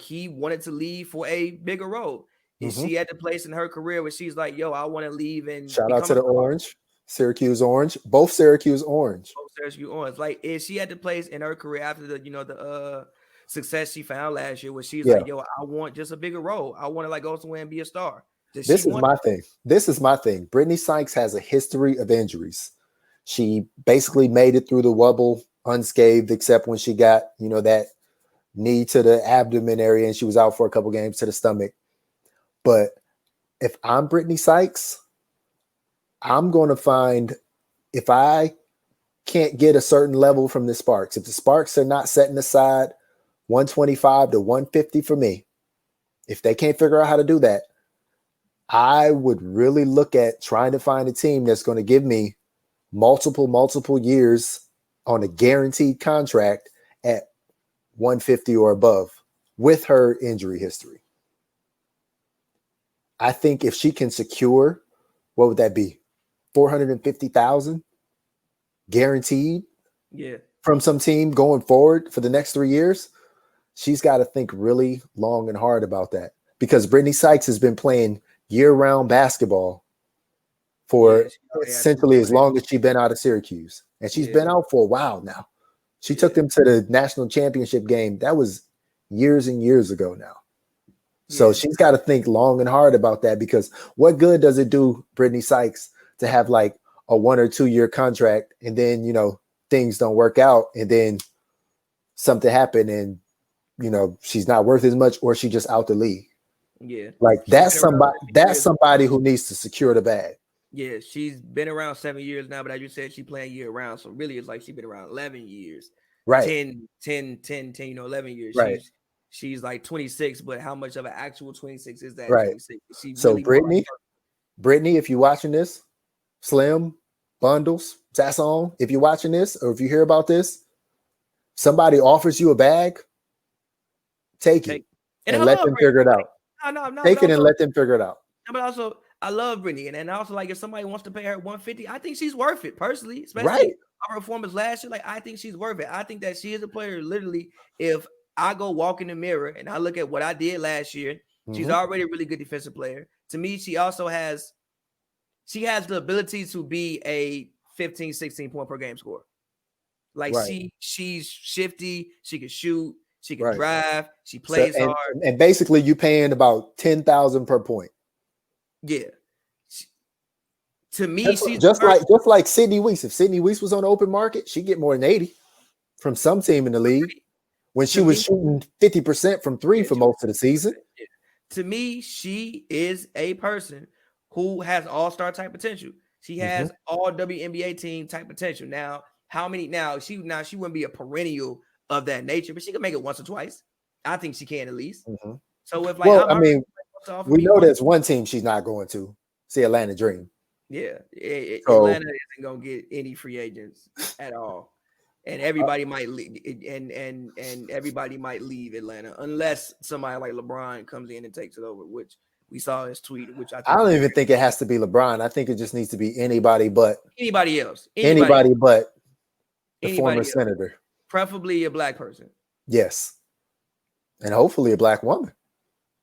he wanted to leave for a bigger role. And she had the place in her career where she's like, yo, I want to leave and shout out to the Orange, Syracuse Orange, both Syracuse Orange. Like, is she had the place in her career after the success she found last year where she's like, yo, I want just a bigger role. I want to like go somewhere and be a star. This is my thing. Britney Sykes has a history of injuries. She basically made it through the wobble unscathed, except when she got, that knee to the abdomen area and she was out for a couple games to the stomach. But if I'm Britney Sykes, I'm going to find, if I can't get a certain level from the Sparks, if the Sparks are not setting aside 125 to 150 for me, if they can't figure out how to do that, I would really look at trying to find a team that's going to give me multiple years on a guaranteed contract at 150 or above with her injury history. I think if she can secure, what would that be? 450,000 guaranteed from some team going forward for the next 3 years. She's got to think really long and hard about that, because Britney Sykes has been playing year-round basketball for essentially as long as she's been out of Syracuse. And she's been out for a while now. She took them to the national championship game. That was years and years ago now. So she's got to think long and hard about that, because what good does it do Britney Sykes to have like a 1 or 2 year contract and then, things don't work out and then something happened and, she's not worth as much, or she just out the league. Yeah. Like that's somebody who needs to secure the bag. Yeah, she's been around 7 years now, but as you said, she's playing year round. So really it's like she's been around 11 years. Right. 10, 11 years. Right. She's like 26, but how much of an actual 26 is that? Right. 26? So really Britney, if you're watching this, Slim, Bundles, Sasson, if you're watching this or if you hear about this, somebody offers you a bag, take it and let them figure it out. Take it and let them figure it out. But also, I love Britney, and also like if somebody wants to pay her 150, I think she's worth it personally, especially her performance last year. Like I think she's worth it. I think that she is a player. Literally, if I go walk in the mirror and I look at what I did last year, she's already a really good defensive player. To me, she also has the ability to be a 15, 16 point per game scorer. Like she's shifty, she can shoot, she can drive, she plays hard. And basically you paying about 10,000 per point. Yeah. To me, she's just like Sydney Weiss. If Sydney Weiss was on the open market, she'd get more than 80 from some team in the league when she was shooting 50% from three for most of the season. To me, she is a person who has all-star type potential. She has all WNBA team type potential. Now, she wouldn't be a perennial of that nature, but she can make it once or twice. I think she can at least. So if we know there's one team she's not going to. See, Atlanta Dream. Yeah, Atlanta isn't gonna get any free agents at all, and everybody might leave, and everybody might leave Atlanta unless somebody like LeBron comes in and takes it over, which we saw his tweet. Which I don't even think it has to be LeBron. I think it just needs to be anybody but anybody else. Anybody but the former else. senator, preferably a black person. Yes, and hopefully a black woman.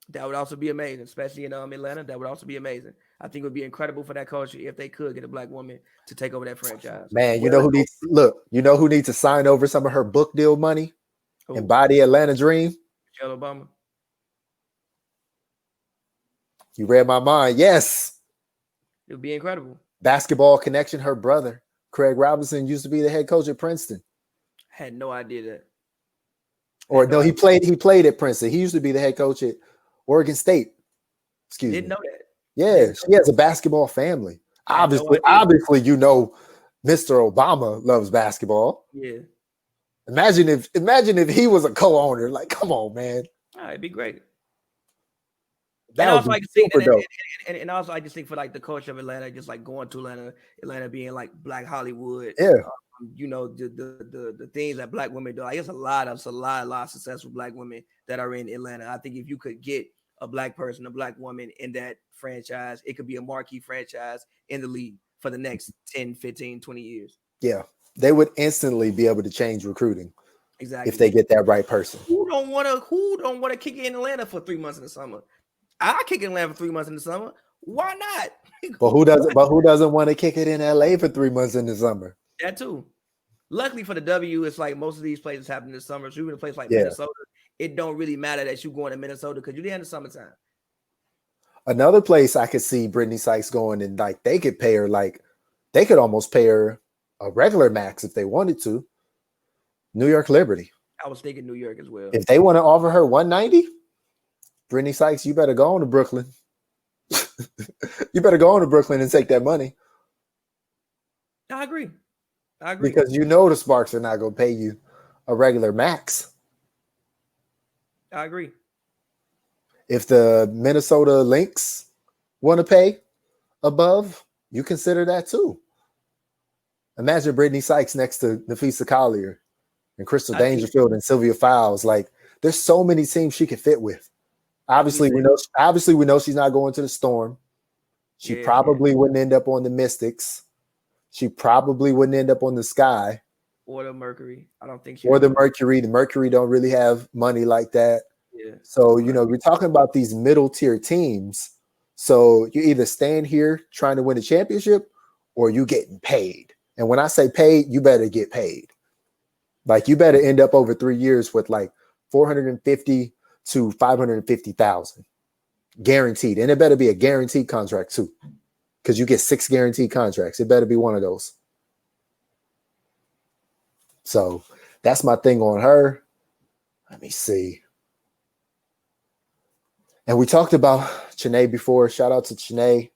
That would also be amazing, especially in Atlanta. That would also be amazing. I think it would be incredible for that culture if they could get a black woman to take over that franchise. Man, you know who needs to sign over some of her book deal money and buy the Atlanta Dream? Michelle Obama. You read my mind. Yes. It would be incredible. Basketball connection. Her brother, Craig Robinson, used to be the head coach at Princeton. Had no idea that. Or no, he played at Princeton. He used to be the head coach at Oregon State. Didn't know that. Yeah, she has a basketball family. Obviously, Mr. Obama loves basketball. Yeah. Imagine if he was a co-owner. Like, come on, man. It'd be great. That would be super dope. And also I just think for like the culture of Atlanta, just like going to Atlanta being like Black Hollywood. Yeah. You know, the things that Black women do. Like, it's a lot of successful Black women that are in Atlanta. I think if you could get a Black person, a Black woman in that franchise, it could be a marquee franchise in the league for the next 10, 15, 20 years. Yeah. They would instantly be able to change recruiting. Exactly. If they get that right person. Who don't want to kick it in Atlanta for 3 months in the summer? I kick it in Atlanta for 3 months in the summer. Why not? But who doesn't want to kick it in LA for 3 months in the summer? That too. Luckily for the W, it's like most of these places happen this summer. So even a place like Minnesota, it don't really matter that you're going to Minnesota because you're there in the summertime. Another place I could see Britney Sykes going, and like they could pay her, like they could almost pay her a regular max if they wanted to. New York Liberty. I was thinking New York as well. If they want to offer her 190, Britney Sykes, you better go on to Brooklyn. You better go on to Brooklyn and take that money. I agree. Because you know the Sparks are not going to pay you a regular max. I agree. If the Minnesota Lynx want to pay above, you consider that too. Imagine Britney Sykes next to Nafisa Collier and Crystal Dangerfield and Sylvia Fowles. Like, there's so many teams she could fit with. Obviously, we know she's not going to the Storm. She probably wouldn't end up on the Mystics. She probably wouldn't end up on the Sky. Or the Mercury. I don't think the Mercury. The Mercury don't really have money like that. Yeah. So, we're talking about these middle tier teams. So you either stand here trying to win a championship or you getting paid. And when I say paid, you better get paid. Like, you better end up over 3 years with like 450 to 550,000 guaranteed. And it better be a guaranteed contract too, because you get 6 guaranteed contracts. It better be one of those. So that's my thing on her. Let me see. And we talked about Chanae before. Shout out to Chanae.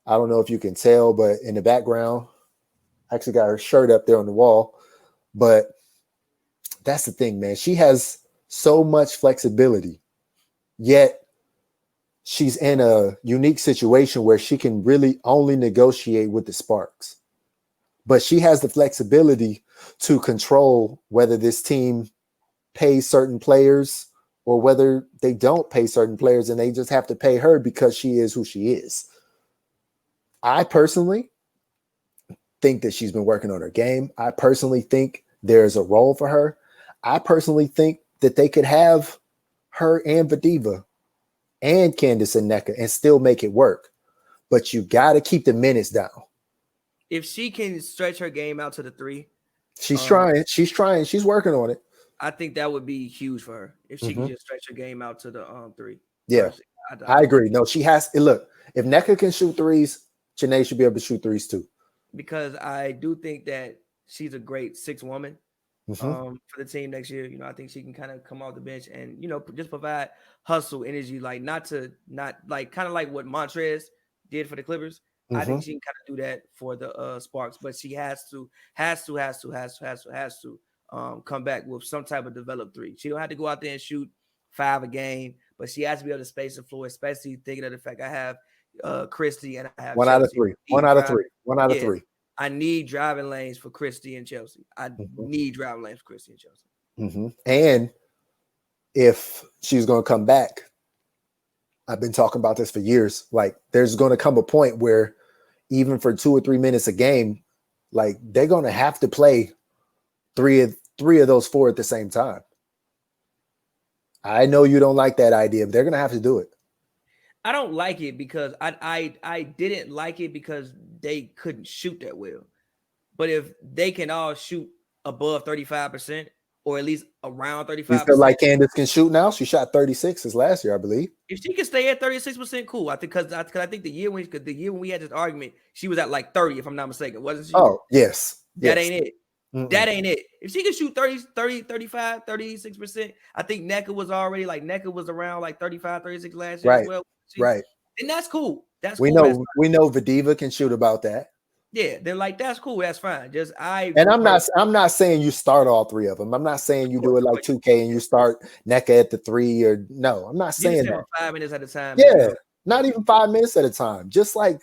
I don't know if you can tell, but in the background, I actually got her shirt up there on the wall. But that's the thing, man. She has so much flexibility, yet she's in a unique situation where she can really only negotiate with the Sparks. But she has the flexibility to control whether this team pays certain players or whether they don't pay certain players, and they just have to pay her because she is who she is. I personally think that she's been working on her game. I personally think there's a role for her. I personally think that they could have her and Vadiva and Candace and Nneka and still make it work. But you got to keep the minutes down. If she can stretch her game out to the 3. She's trying. She's trying. She's working on it. I think that would be huge for her if she can just stretch her game out to the 3. Yeah, I agree. No, she has. Look, if Nneka can shoot threes, Chanae should be able to shoot threes too. Because I do think that she's a great 6 woman for the team next year. I think she can kind of come off the bench and just provide hustle, energy, like not like kind of like what Montrez did for the Clippers. I think she can kind of do that for the Sparks, but she has to come back with some type of developed 3. She don't have to go out there and shoot 5 a game, but she has to be able to space the floor, especially thinking of the fact I have Christy and I have 1 out of 3. 1 out of 3. 1 out of 3. I need driving lanes for Christy and Chelsea. I need driving lanes for Christy and Chelsea. And if she's going to come back, I've been talking about this for years. Like, there's going to come a point where even for 2 or 3 minutes a game, like they're going to have to play three of those 4 at the same time. I know you don't like that idea, but they're going to have to do it. I don't like it because I didn't like it because they couldn't shoot that well. But if they can all shoot above 35% or at least around 35%. You feel like Candace can shoot now? She shot 36 last year, I believe. If she can stay at 36%, cool. I think because I think the year when we had this argument, she was at like 30, if I'm not mistaken, wasn't she? Oh, yes. That ain't it. That ain't it. If she can shoot 30, 35, 36%, I think Nneka was around like 35, 36 last year as well. Right. And that's cool. We know Vadiva can shoot about that. Yeah, then like that's cool. That's fine. Just And I'm not saying you start all three of them. I'm not saying you do it like 2K and you start NECA at the 3 or no. I'm not you saying just that. 5 minutes at a time. Yeah, not even 5 minutes at a time. Just like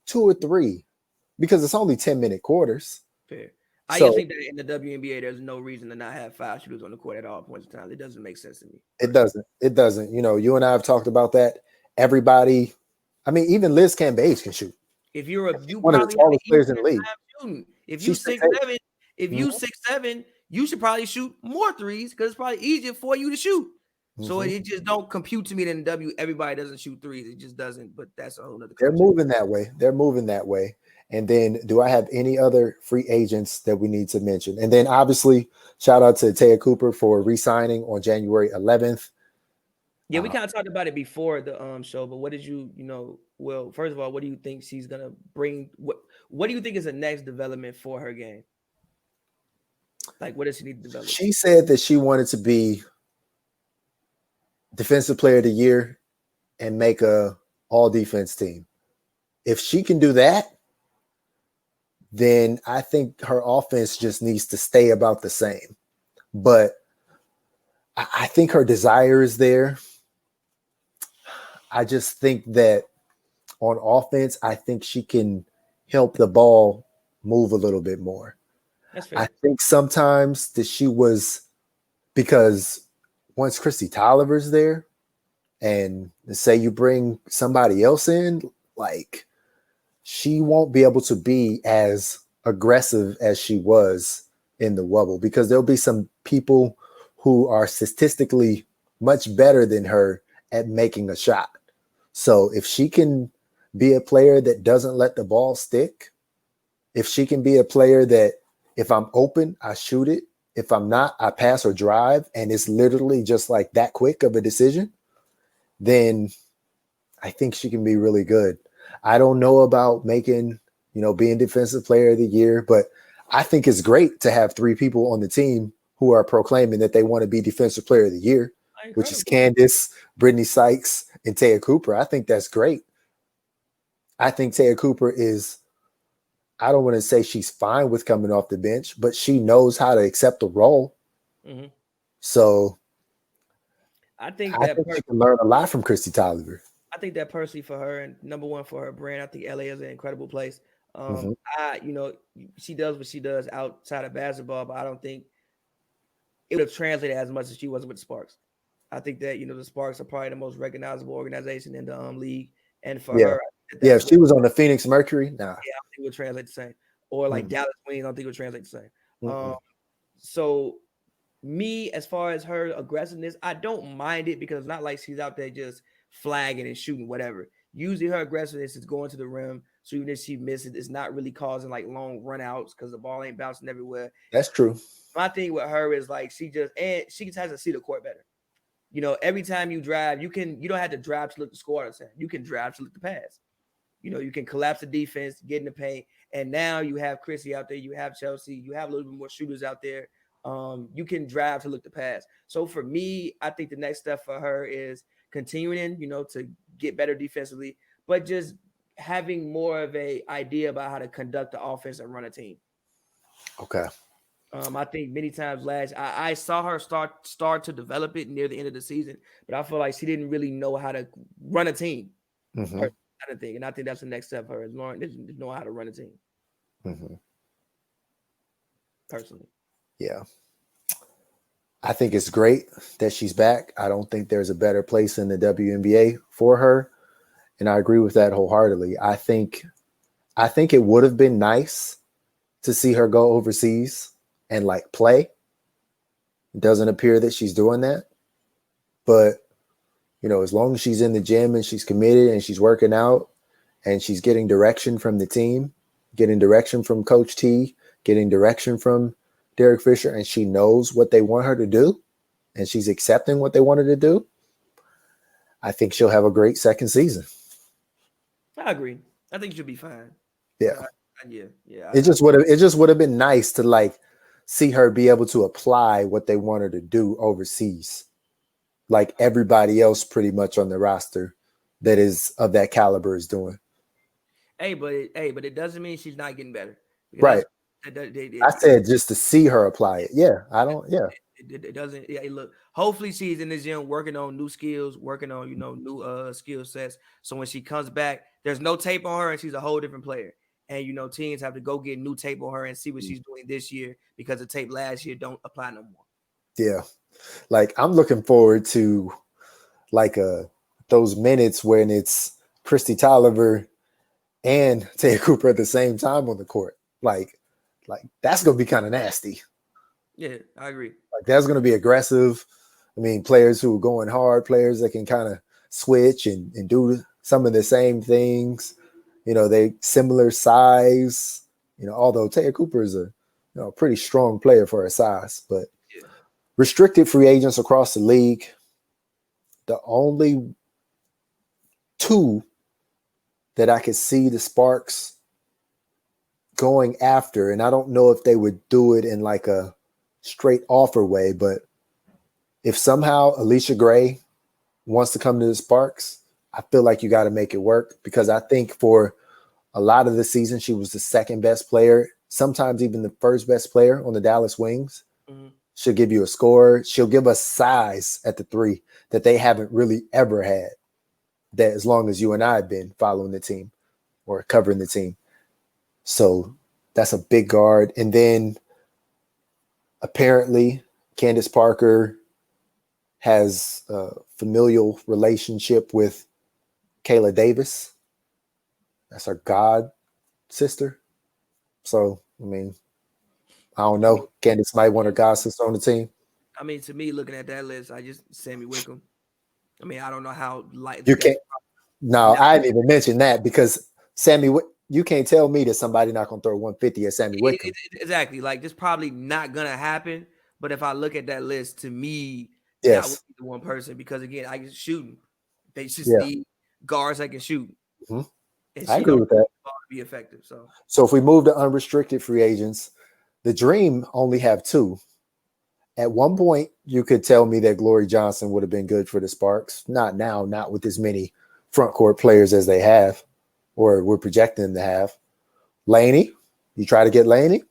2 or 3, because it's only 10-minute quarters. Fair. I So just think that in the WNBA, there's no reason to not have 5 shooters on the court at all points in time. It doesn't make sense to me. it doesn't. It doesn't. You know, you and I have talked about that. Everybody, I mean, even Liz Cambage can shoot. If you're you one of the tallest players in the league. Shooting. If you 6'7", you 6'7", you should probably shoot more threes because it's probably easier for you to shoot. So it just don't compute to me that in W everybody doesn't shoot threes. It just doesn't. But that's a whole other. They're moving that way. They're moving that way. And then, do I have any other free agents that we need to mention? And then, obviously, shout out to Taya Cooper for re-signing on January 11th. Yeah, we kind of talked about it before the show, but what did well, first of all, what do you think she's gonna bring? What do you think is the next development for her game? Like, what does she need to develop? She said that she wanted to be Defensive Player of the Year and make a all-defense team. If she can do that, then I think her offense just needs to stay about the same. But I think her desire is there. I just think that on offense, I think she can help the ball move a little bit more. That's fair. I think sometimes that because once Christy Toliver's there, and say you bring somebody else in, like, she won't be able to be as aggressive as she was in the Wubble, because there'll be some people who are statistically much better than her at making a shot. So if she can be a player that doesn't let the ball stick, if she can be a player that if I'm open, I shoot it. If I'm not, I pass or drive, and it's literally just like that quick of a decision, then I think she can be really good. I don't know about being Defensive Player of the Year, but I think it's great to have 3 people on the team who are proclaiming that they want to be Defensive Player of the Year, which is Candace, Britney Sykes, and Taya Cooper. I think that's great. I think Taya Cooper I don't want to say she's fine with coming off the bench, but she knows how to accept the role. Mm-hmm. So I think she can learn a lot from Christy Toliver. I think that personally for her, and number one for her brand, I think LA is an incredible place. She does what she does outside of basketball, but I don't think it would have translated as much as she was with the Sparks. I think that, the Sparks are probably the most recognizable organization in the league. And for her, if she was on the Phoenix Mercury, nah. Yeah, I don't think it would translate the same. Or like Dallas Wings, I don't think it would translate the same. So me, as far as her aggressiveness, I don't mind it because it's not like she's out there just flagging and shooting whatever. Usually her aggressiveness is going to the rim. So even if she misses, it's not really causing like long run outs because the ball ain't bouncing everywhere. That's true. My thing with her is like she just has to see the court better. Every time you drive, you don't have to drive to look the score all the time. You can drive to look the pass. You can collapse the defense, get in the paint, and now you have Chrissy out there, you have Chelsea, you have a little bit more shooters out there. You can drive to look the pass. So for me, I think the next step for her is continuing, to get better defensively, but just having more of a idea about how to conduct the offense and run a team. Okay. I think many times I saw her start to develop it near the end of the season, but I feel like she didn't really know how to run a team. Mm-hmm. Kind of thing, and I think that's the next step for her is know how to run a team. Mm-hmm. Personally, yeah, I think it's great that she's back. I don't think there's a better place in the WNBA for her, and I agree with that wholeheartedly. I think it would have been nice to see her go overseas and like play. It doesn't appear that she's doing that, but as long as she's in the gym and she's committed and she's working out and she's getting direction from the team, getting direction from Coach T, getting direction from Derek Fisher, and she knows what they want her to do and she's accepting what they want her to do, I think she'll have a great second season. I agree. I think she'll be fine. Yeah. Yeah. It just would have been nice to like see her be able to apply what they want her to do overseas, like everybody else pretty much on the roster that is of that caliber is doing. but it doesn't mean she's not getting better. Because Right. I it, said just to see her apply it. Yeah. I don't. Yeah. it doesn't. Yeah, look. Hopefully, she's in the gym working on new skills, working on new skill sets. So when she comes back, there's no tape on her, and she's a whole different player. And teams have to go get new tape on her and see what she's doing this year because the tape last year don't apply no more. Yeah. Like I'm looking forward to like those minutes when it's Christy Toliver and Taya Cooper at the same time on the court. Like that's gonna be kind of nasty. Yeah, I agree. Like that's gonna be aggressive. I mean, players who are going hard, players that can kind of switch and do some of the same things. They similar size. Although Taya Cooper is a pretty strong player for her size, but restricted free agents across the league. The only two that I could see the Sparks going after, and I don't know if they would do it in like a straight offer way, but if somehow Alicia Gray wants to come to the Sparks, I feel like you got to make it work because I think for a lot of the season, she was the second best player, sometimes even the first best player on the Dallas Wings. Mm-hmm. She'll give you a score. She'll give us size at the three that they haven't really ever had, that as long as you and I have been following the team or covering the team. So that's a big guard. And then apparently Candace Parker has a familial relationship with Kayla Davis. That's her god sister. So, I mean, I don't know. Candace might want her god sister on the team. I mean, to me, looking at that list, I just Sammy Wickham. I mean, I don't know how light you can't. No, I didn't even mention that because Sammy, you can't tell me that somebody not gonna throw 150 at Sammy Wickham. Exactly. Like, this probably not gonna happen. But if I look at that list, to me, yes, that would be the one person because again, I can shoot. They just need guards that can shoot. Mm-hmm. And I agree with that. Be effective. So if we move to unrestricted free agents, the Dream only have two. At one point, you could tell me that Glory Johnson would have been good for the Sparks. Not now, not with as many front court players as they have, or we're projecting them to have. Laney, you try to get Laney?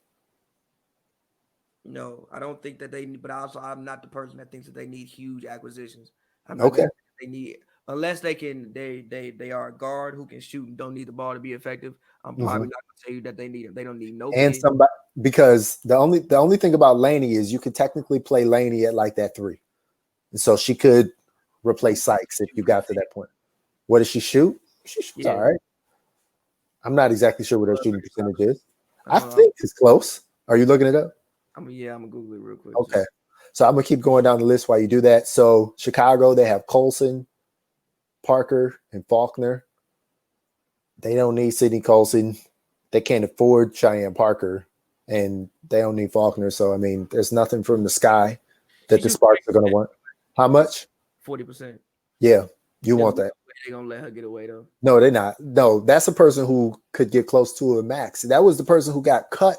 No, I don't think that they need, but also I'm not the person that thinks that they need huge acquisitions. I'm not they need, unless they can, they are a guard who can shoot and don't need the ball to be effective. I'm probably not gonna tell you that they need them. They don't need no and somebody, because the only thing about Laney is you could technically play Laney at like that three. And so she could replace Sykes if you got to that point. What does she shoot? She shoots all right. I'm not exactly sure what her shooting percentage is. I think it's close. Are you looking it up? I'm gonna Google it real quick. Okay. So I'm gonna keep going down the list while you do that. So Chicago, they have Colson, Parker, and Faulkner. They don't need Sydney Colson. They can't afford Cheyenne Parker, and they don't need Faulkner. So, I mean, there's nothing from the sky that the Sparks are going to want. How much? 40%. Yeah, you want that. They're going to let her get away, though. No, they're not. No, that's a person who could get close to a max. That was the person who got cut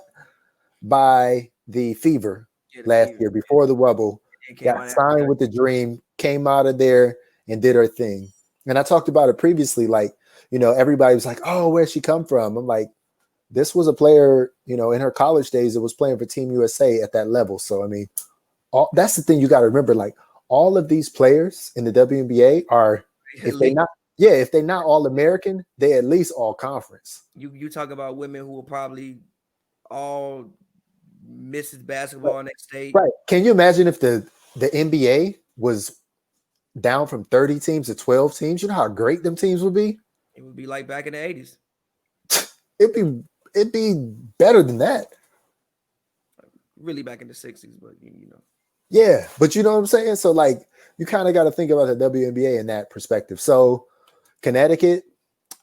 by the Fever last year before the Wubble, got signed with the Dream, came out of there and did her thing. And I talked about it previously, like, everybody was like, oh, where'd she come from? I'm like, this was a player, in her college days that was playing for Team USA at that level. So, I mean, that's the thing you got to remember. Like, all of these players in the WNBA are, if they're not all American, they at least all conference. You talk about women who will probably all Mrs. Basketball next state. Right. Can you imagine if the NBA was down from 30 teams to 12 teams? You know how great them teams would be? It would be like back in the 80s. It'd be better than that. Really back in the 60s, but Yeah, but you know what I'm saying? So, like, you kind of got to think about the WNBA in that perspective. So, Connecticut,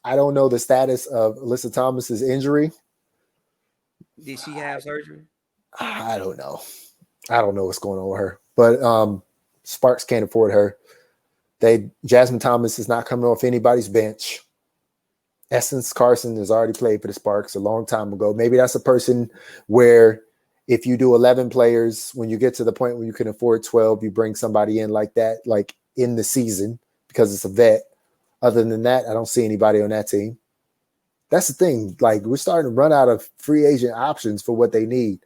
I don't know the status of Alyssa Thomas's injury. Did she have surgery? I don't know. I don't know what's going on with her. But Sparks can't afford her. Jasmine Thomas is not coming off anybody's bench. Essence Carson has already played for the Sparks a long time ago. Maybe that's a person where if you do 11 players, when you get to the point where you can afford 12, you bring somebody in like that, like in the season, because it's a vet. Other than that, I don't see anybody on that team. That's the thing. Like, we're starting to run out of free agent options for what they need.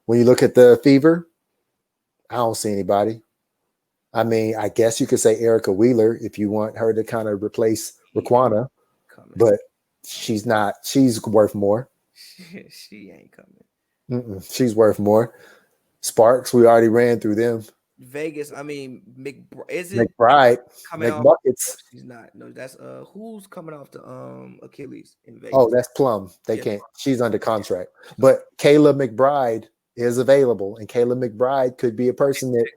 When you look at the Fever, I don't see anybody. I mean, I guess you could say Erica Wheeler if you want her to kind of replace Raquana, but she's not. She's worth more. She ain't coming. She's worth more. Sparks, we already ran through them. Vegas, I mean, Mcbride, coming off? McBuckets. She's not. No, that's who's coming off the Achilles in Vegas. Oh, that's Plum. They can't. She's under contract. But Kayla McBride is available, and Kayla McBride could be a person that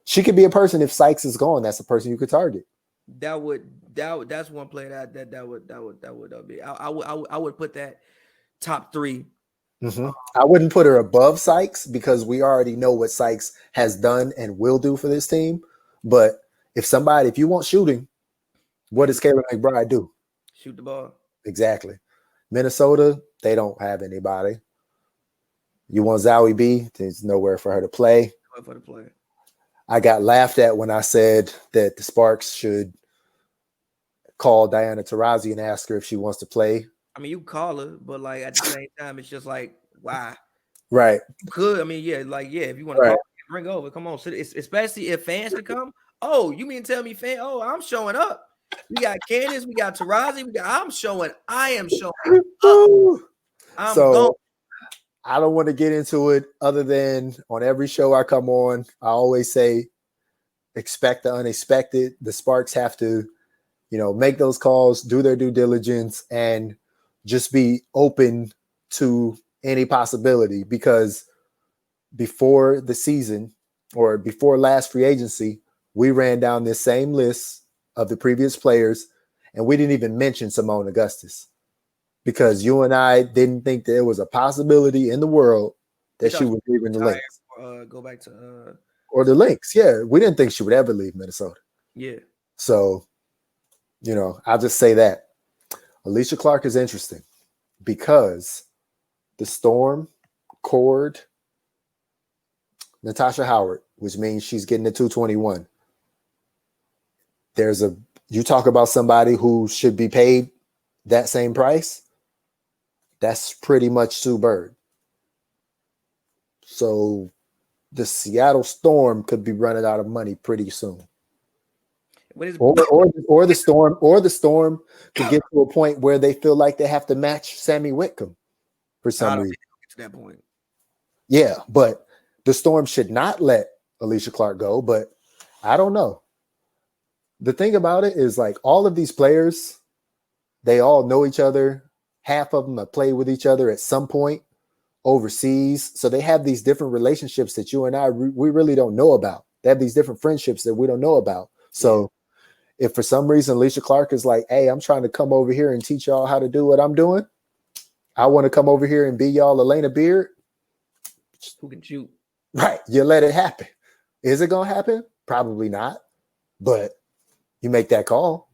she could be a person if Sykes is gone. That's a person you could target. That's one player that would be. I would put that top 3. I wouldn't put her above Sykes because we already know what Sykes has done and will do for this team. But if you want shooting, what does Kayla McBride do? Shoot the ball. Exactly. Minnesota, they don't have anybody. You want Zowie B? There's nowhere for her to play. I got laughed at when I said that the Sparks should call Diana Taurasi and ask her if she wants to play. I mean, you call her, but like at the same time, it's just like, why? Right. You could. I mean, if you want to call her, bring over. Come on. So especially if fans can come. Oh, you mean tell me fan? Oh, I'm showing up. We got Candace, we got Taurasi, I am showing up. I'm going. I don't want to get into it other than on every show I come on, I always say, expect the unexpected. The Sparks have to, make those calls, do their due diligence, and just be open to any possibility, because before the season or before last free agency, we ran down this same list of the previous players, and we didn't even mention Simone Augustus because you and I didn't think there was a possibility in the world that she would leave in the Lynx. Go back to or the Lynx. Yeah, we didn't think she would ever leave Minnesota. Yeah. So, I'll just say that. Alicia Clark is interesting because the Storm, Cord, Natasha Howard, which means she's getting the 221. You talk about somebody who should be paid that same price. That's pretty much Sue Bird. So the Seattle Storm could be running out of money pretty soon. Or the Storm could get to a point where they feel like they have to match Sammy Whitcomb for some reason. To that point. Yeah, but the Storm should not let Alicia Clark go, but I don't know. The thing about it is, like, all of these players, they all know each other. Half of them have played with each other at some point overseas. So they have these different relationships that you and I, we really don't know about. They have these different friendships that we don't know about. So if for some reason Alicia Clark is like, hey, I'm trying to come over here and teach y'all how to do what I'm doing, I want to come over here and be y'all Elena Beard. Who can shoot? Right. You let it happen. Is it going to happen? Probably not. But you make that call.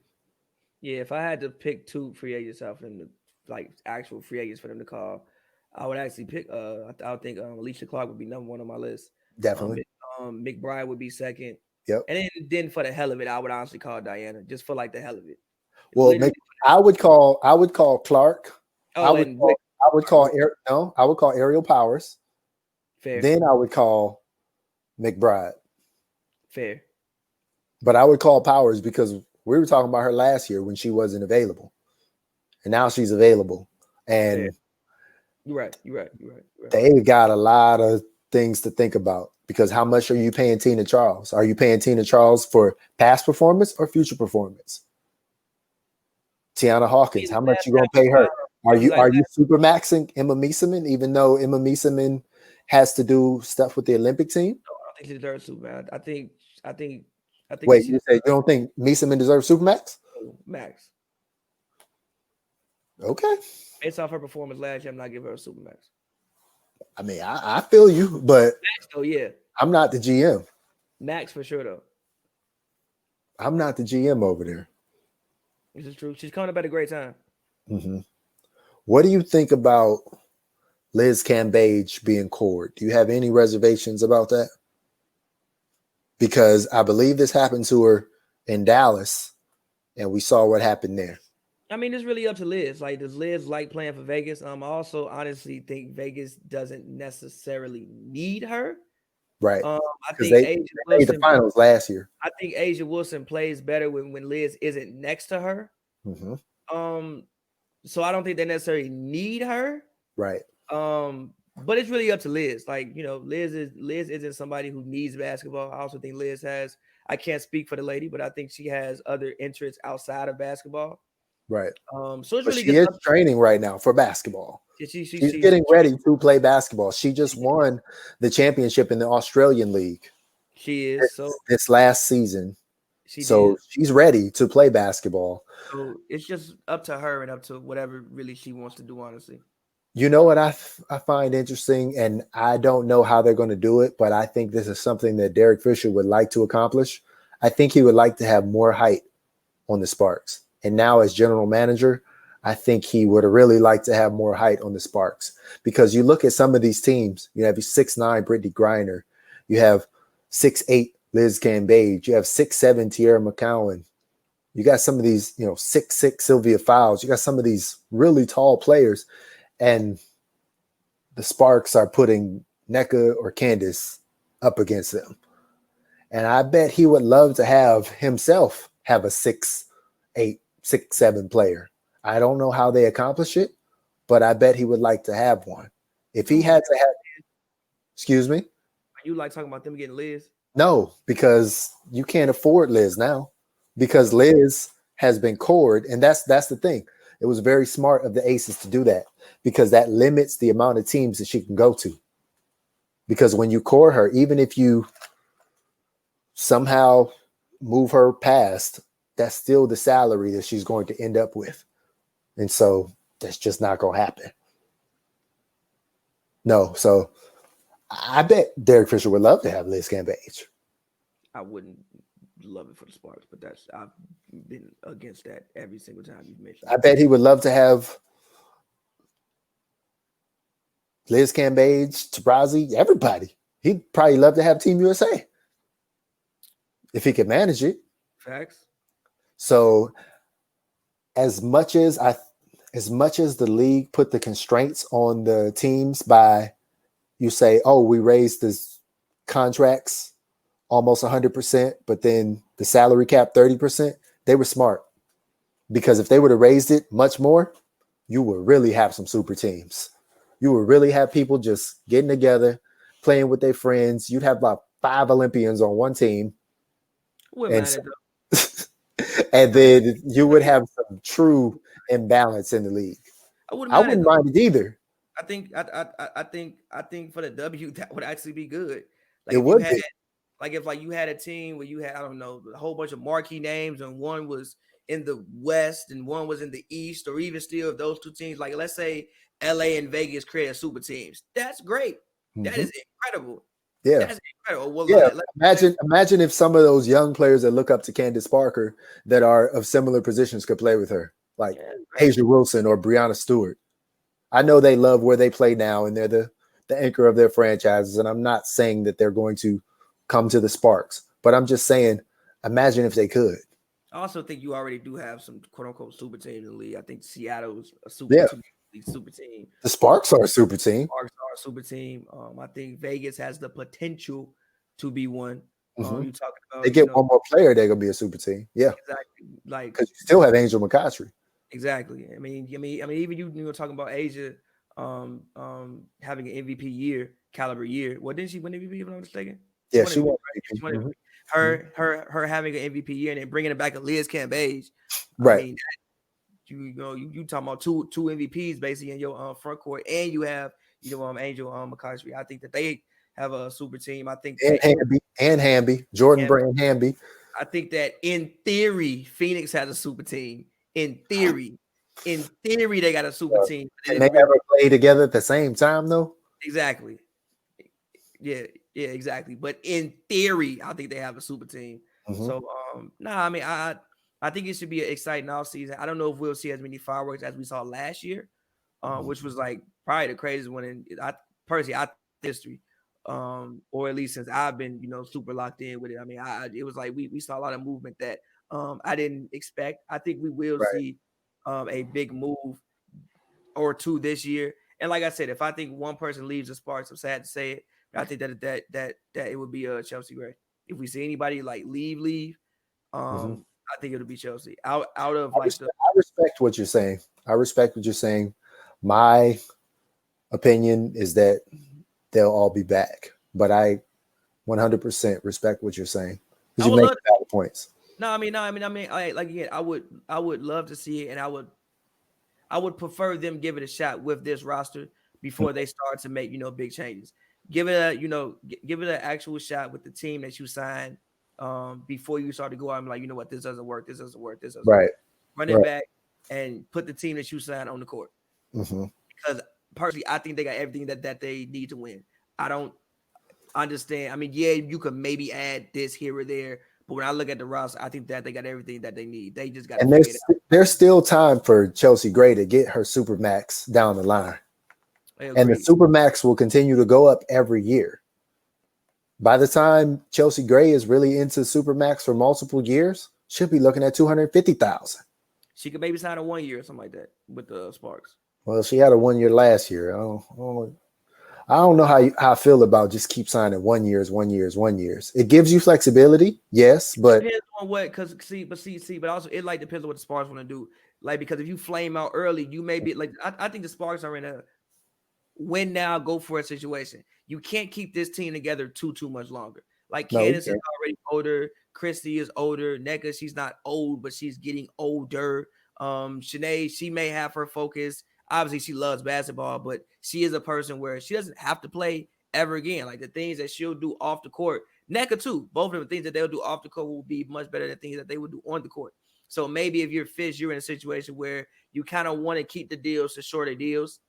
Yeah, if I had to pick 2 free agents out for them to, like, actual free agents for them to call, I would actually pick. I would think Alicia Clark would be number 1 on my list. Definitely. Mcbride would be second. Yep. And then for the hell of it, I would honestly call Diana, just for like the hell of it. Well, I would call Clark. Oh, I would call Ariel Powers. Fair. Then I would call McBride. Fair. But I would call Powers because we were talking about her last year when she wasn't available. And now she's available. And Fair. You're right. They've got a lot of things to think about, because how much are you paying Tina Charles? Are you paying Tina Charles for past performance or future performance? Tiana Hawkins, how much you gonna pay her? Are you super maxing Emma Meeseman, even though Emma Meeseman has to do stuff with the Olympic team? No, I don't think she deserves super. I think. Wait, you say you don't think Meeseman deserves super max? Max. Okay. Based off her performance last year, I'm not giving her a super max. I mean, I feel you, but Max, though, yeah. I'm not the GM. Max for sure, though. I'm not the GM over there. This is true. She's coming up at a great time. Mm-hmm. What do you think about Liz Cambage being cored? Do you have any reservations about that? Because I believe this happened to her in Dallas, and we saw what happened there. I mean, it's really up to Liz. Like, does Liz like playing for Vegas? I also honestly think Vegas doesn't necessarily need her. Right. I Because think they Asia made the Wilson. finals last year. I think Asia Wilson plays better when Liz isn't next to her. Mm-hmm. Um, so I don't think they necessarily need her. Right. But it's really up to Liz. Like, Liz isn't somebody who needs basketball. I also think Liz has. I can't speak for the lady, but I think she has other interests outside of basketball. Right. So it's But really she just is up. training right now for basketball. She She's getting ready to play basketball. She just she, won the championship in the Australian League she is. So this last season. she So did. she's ready to play basketball. So it's just up to her and up to whatever really she wants to do, honestly. You know what I find interesting, and I don't know how they're going to do it, but I think this is something that Derek Fisher would like to accomplish. I think he would like to have more height on the Sparks. And now as general manager, I think he would really like to have more height on the Sparks, because you look at some of these teams, you have 6'9" Brittany Griner, you have 6'8" Liz Cambage, you have 6'7" Tierra McCowan. You got some of these, 6'6" Sylvia Fowles. You got some of these really tall players, and the Sparks are putting NECA or Candace up against them. And I bet he would love to have himself have a 6'8", 6'7" player. I don't know how they accomplish it, but I bet he would like to have one. If he had to have, excuse me? Are you like talking about them getting Liz? No, because you can't afford Liz now, because Liz has been cored, and that's the thing. It was very smart of the Aces to do that, because that limits the amount of teams that she can go to. Because when you core her, even if you somehow move her past, that's still the salary that she's going to end up with. And so that's just not going to happen. No. So I bet Derek Fisher would love to have Liz Cambage. I wouldn't love it for the Sparks, but I've been against that every single time you've mentioned. I bet he would love to have Liz Cambage, Tabrazi, everybody. He'd probably love to have Team USA if he could manage it. Facts. So as much as the league put the constraints on the teams by, you say, oh, we raised this contracts almost 100%, but then the salary cap 30%, they were smart. Because if they would have raised it much more, you would really have some super teams. You would really have people just getting together, playing with their friends. You'd have about 5 Olympians on one team. And then you would have some true imbalance in the league. I wouldn't mind it either. I think for the W that would actually be good. Like it if would you had, be. like if you had a team where you had, I don't know, a whole bunch of marquee names, and one was in the West and one was in the East, or even still if those two teams, like let's say LA and Vegas create a super teams. That's great. Mm-hmm. That is incredible. Yeah. That's incredible. Well, yeah. Imagine if some of those young players that look up to Candace Parker that are of similar positions could play with her, like Asia Wilson or Breanna Stewart. I know they love where they play now, and they're the anchor of their franchises. And I'm not saying that they're going to come to the Sparks, but I'm just saying, imagine if they could. I also think you already do have some quote unquote super team in the league. I think Seattle's a super team. The Sparks are a super team. Sparks are a super team. I think Vegas has the potential to be one. Mm-hmm. You talking about? They get one more player, they're gonna be a super team. Yeah, exactly. Like because you still have Angel McCoughtry. Exactly. I mean, even you were talking about Asia, having an MVP caliber year. Well, didn't she win MVP? If I'm not mistaken. Yeah, she won. Mm-hmm. Her having an MVP year and then bringing it back to Liz Cambage. Right. I mean, you talking about two MVPs basically in your front court, and you have Angel McCoughtry. I think that they have a super team. I think Hamby, Jordan Brand Hamby. I think that in theory, Phoenix has a super team. In theory, they got a super team. And they ever play together at the same time, though? Exactly. Yeah, exactly. But in theory, I think they have a super team. Mm-hmm. So, I mean, I think it should be an exciting offseason. I don't know if we'll see as many fireworks as we saw last year, which was like probably the craziest one in history, or at least since I've been, super locked in with it. I mean, it was like we saw a lot of movement that I didn't expect. I think we will see a big move or two this year. And like I said, if I think one person leaves the Sparks, I'm sad to say it, but I think that it would be Chelsea Gray. If we see anybody like leave, Mm-hmm. I think it'll be Chelsea. Out of I respect what you're saying. I respect what you're saying. My opinion is that they'll all be back, but I 100% respect what you're saying because you make valid points. I would love to see it, and I would prefer them give it a shot with this roster before they start to make big changes. Give it give it an actual shot with the team that you signed before you start to go out and like, you know what, this doesn't work, this doesn't work, this doesn't work. Run it back and put the team that you signed on the court. Mm-hmm. Because personally, I think they got everything that they need to win. I don't understand. I mean, yeah, you could maybe add this here or there, but when I look at the roster, I think that they got everything that they need. They just got to figure it out. There's still time for Chelsea Gray to get her supermax down the line. And the supermax will continue to go up every year. By the time Chelsea Gray is really into supermax for multiple years, she'll be looking at $250,000. She could maybe sign a 1 year or something like that with the Sparks. Well, she had a 1 year last year. I don't know how I feel about just keep signing 1 years. It gives you flexibility, yes, but it depends on what, but also it like depends on what the Sparks want to do. Like, because if you flame out early, you may be like, I think the Sparks are in a win now, go for a situation. You can't keep this team together too much longer. Like Candace is already older, Christy is older, Nneka, she's not old, but she's getting older. Shanae, she may have her focus. Obviously, she loves basketball, but she is a person where she doesn't have to play ever again. Like the things that she'll do off the court, Nneka too. Both of the things that they'll do off the court will be much better than things that they would do on the court. So maybe if you're Fish, you're in a situation where you kind of want to keep the deals to shorter deals.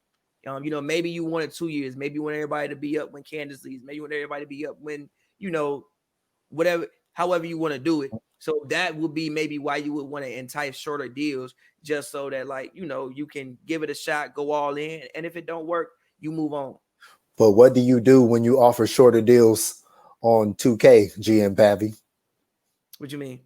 Maybe you wanted 2 years. Maybe you want everybody to be up when Candace leaves. Maybe you want everybody to be up when, whatever, however you want to do it. So that would be maybe why you would want to entice shorter deals, just so that, like, you can give it a shot, go all in. And if it don't work, you move on. But what do you do when you offer shorter deals on 2K, GM Pavy? What you mean?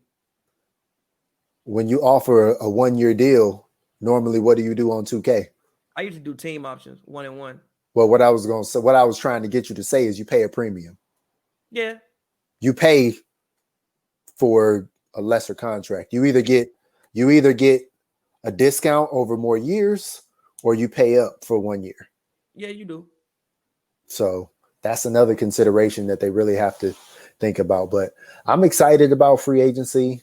When you offer a 1 year deal, normally what do you do on 2K? I used to do team options, 1-and-1. Well, what I was trying to get you to say is you pay a premium. Yeah. You pay for a lesser contract. You either get a discount over more years, or you pay up for 1 year. Yeah, you do. So that's another consideration that they really have to think about. But I'm excited about free agency.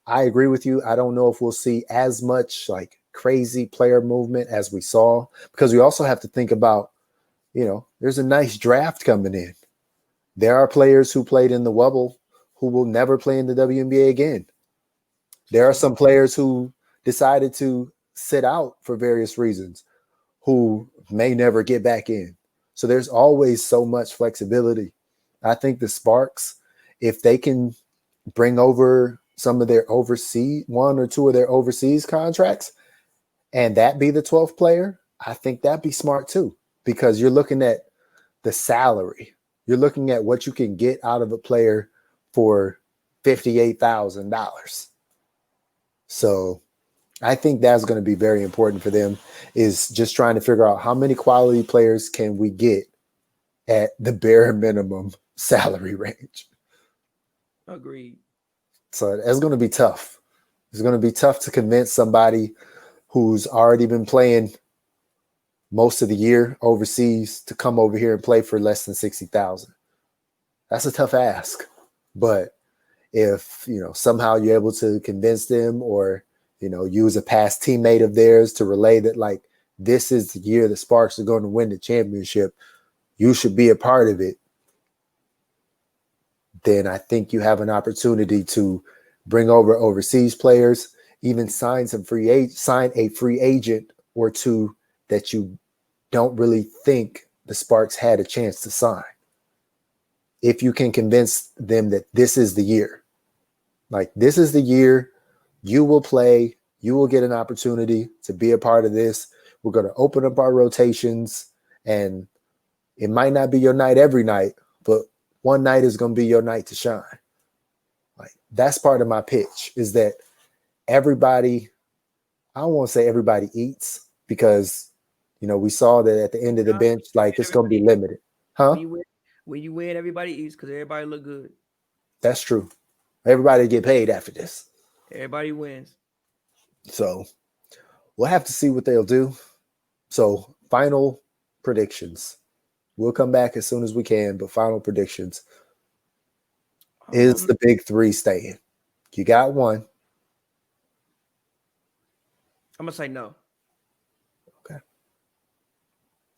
I agree with you. I don't know if we'll see as much like crazy player movement as we saw, because we also have to think about, there's a nice draft coming in. There are players who played in the Wubble who will never play in the WNBA again. There are some players who decided to sit out for various reasons who may never get back in. So there's always so much flexibility. I think the Sparks, if they can bring over some of their one or two of their overseas contracts, and that be the 12th player, I think that'd be smart too, because you're looking at the salary. You're looking at what you can get out of a player for $58,000. So I think that's going to be very important for them, is just trying to figure out how many quality players can we get at the bare minimum salary range. Agreed. So it's going to be tough. It's going to be tough to convince somebody who's already been playing most of the year overseas to come over here and play for less than $60,000. That's a tough ask. But if, somehow you're able to convince them, or, use a past teammate of theirs to relay that, like, this is the year the Sparks are going to win the championship, you should be a part of it, then I think you have an opportunity to bring over overseas players, even sign a free agent or two that you don't really think the Sparks had a chance to sign. If you can convince them that this is the year, like, this is the year you will play, you will get an opportunity to be a part of this. We're going to open up our rotations, and it might not be your night every night, but one night is going to be your night to shine. Like, that's part of my pitch, is that everybody I don't want to say everybody eats because, we saw that at the end of the bench, like it's going to be limited. Huh? When you win, everybody eats because everybody look good. That's true. Everybody get paid after this. Everybody wins. So we'll have to see what they'll do. So final predictions. We'll come back as soon as we can, but final predictions. Is the big three staying? You got one. I'm going to say no. Okay.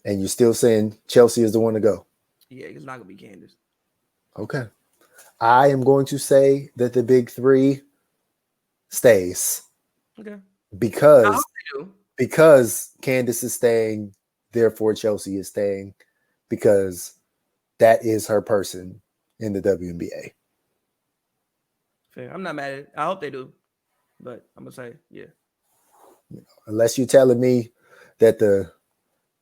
And you're still saying Chelsea is the one to go? Yeah, it's not going to be Candace. Okay. I am going to say that the big three stays. Okay. Because Candace is staying, therefore Chelsea is staying, because that is her person in the WNBA. Fair. I'm not mad at it. I hope they do, but I'm gonna say yeah. Unless you're telling me that the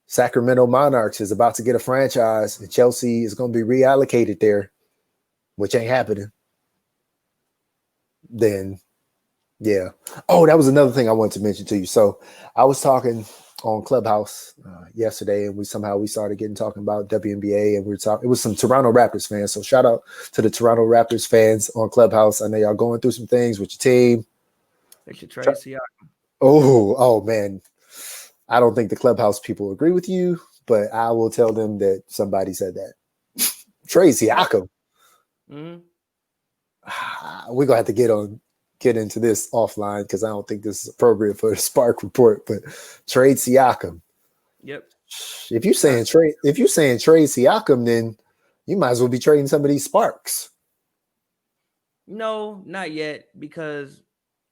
Sacramento Monarchs is about to get a franchise and Chelsea is going to be reallocated there, which ain't happening, then yeah. Oh, that was another thing I wanted to mention to you. So I was talking on Clubhouse yesterday, and we started talking about WNBA, and we were talking. It was some Toronto Raptors fans. So shout out to the Toronto Raptors fans on Clubhouse. I know y'all going through some things with your team. They should trade Siakam. Oh man. I don't think the Clubhouse people agree with you, but I will tell them that somebody said that. Trade Siakam. Mm-hmm. We're gonna have to get into this offline because I don't think this is appropriate for the Spark Report. But trade Siakam. Yep. If you're saying trade Siakam, then you might as well be trading some of these Sparks. No, not yet, because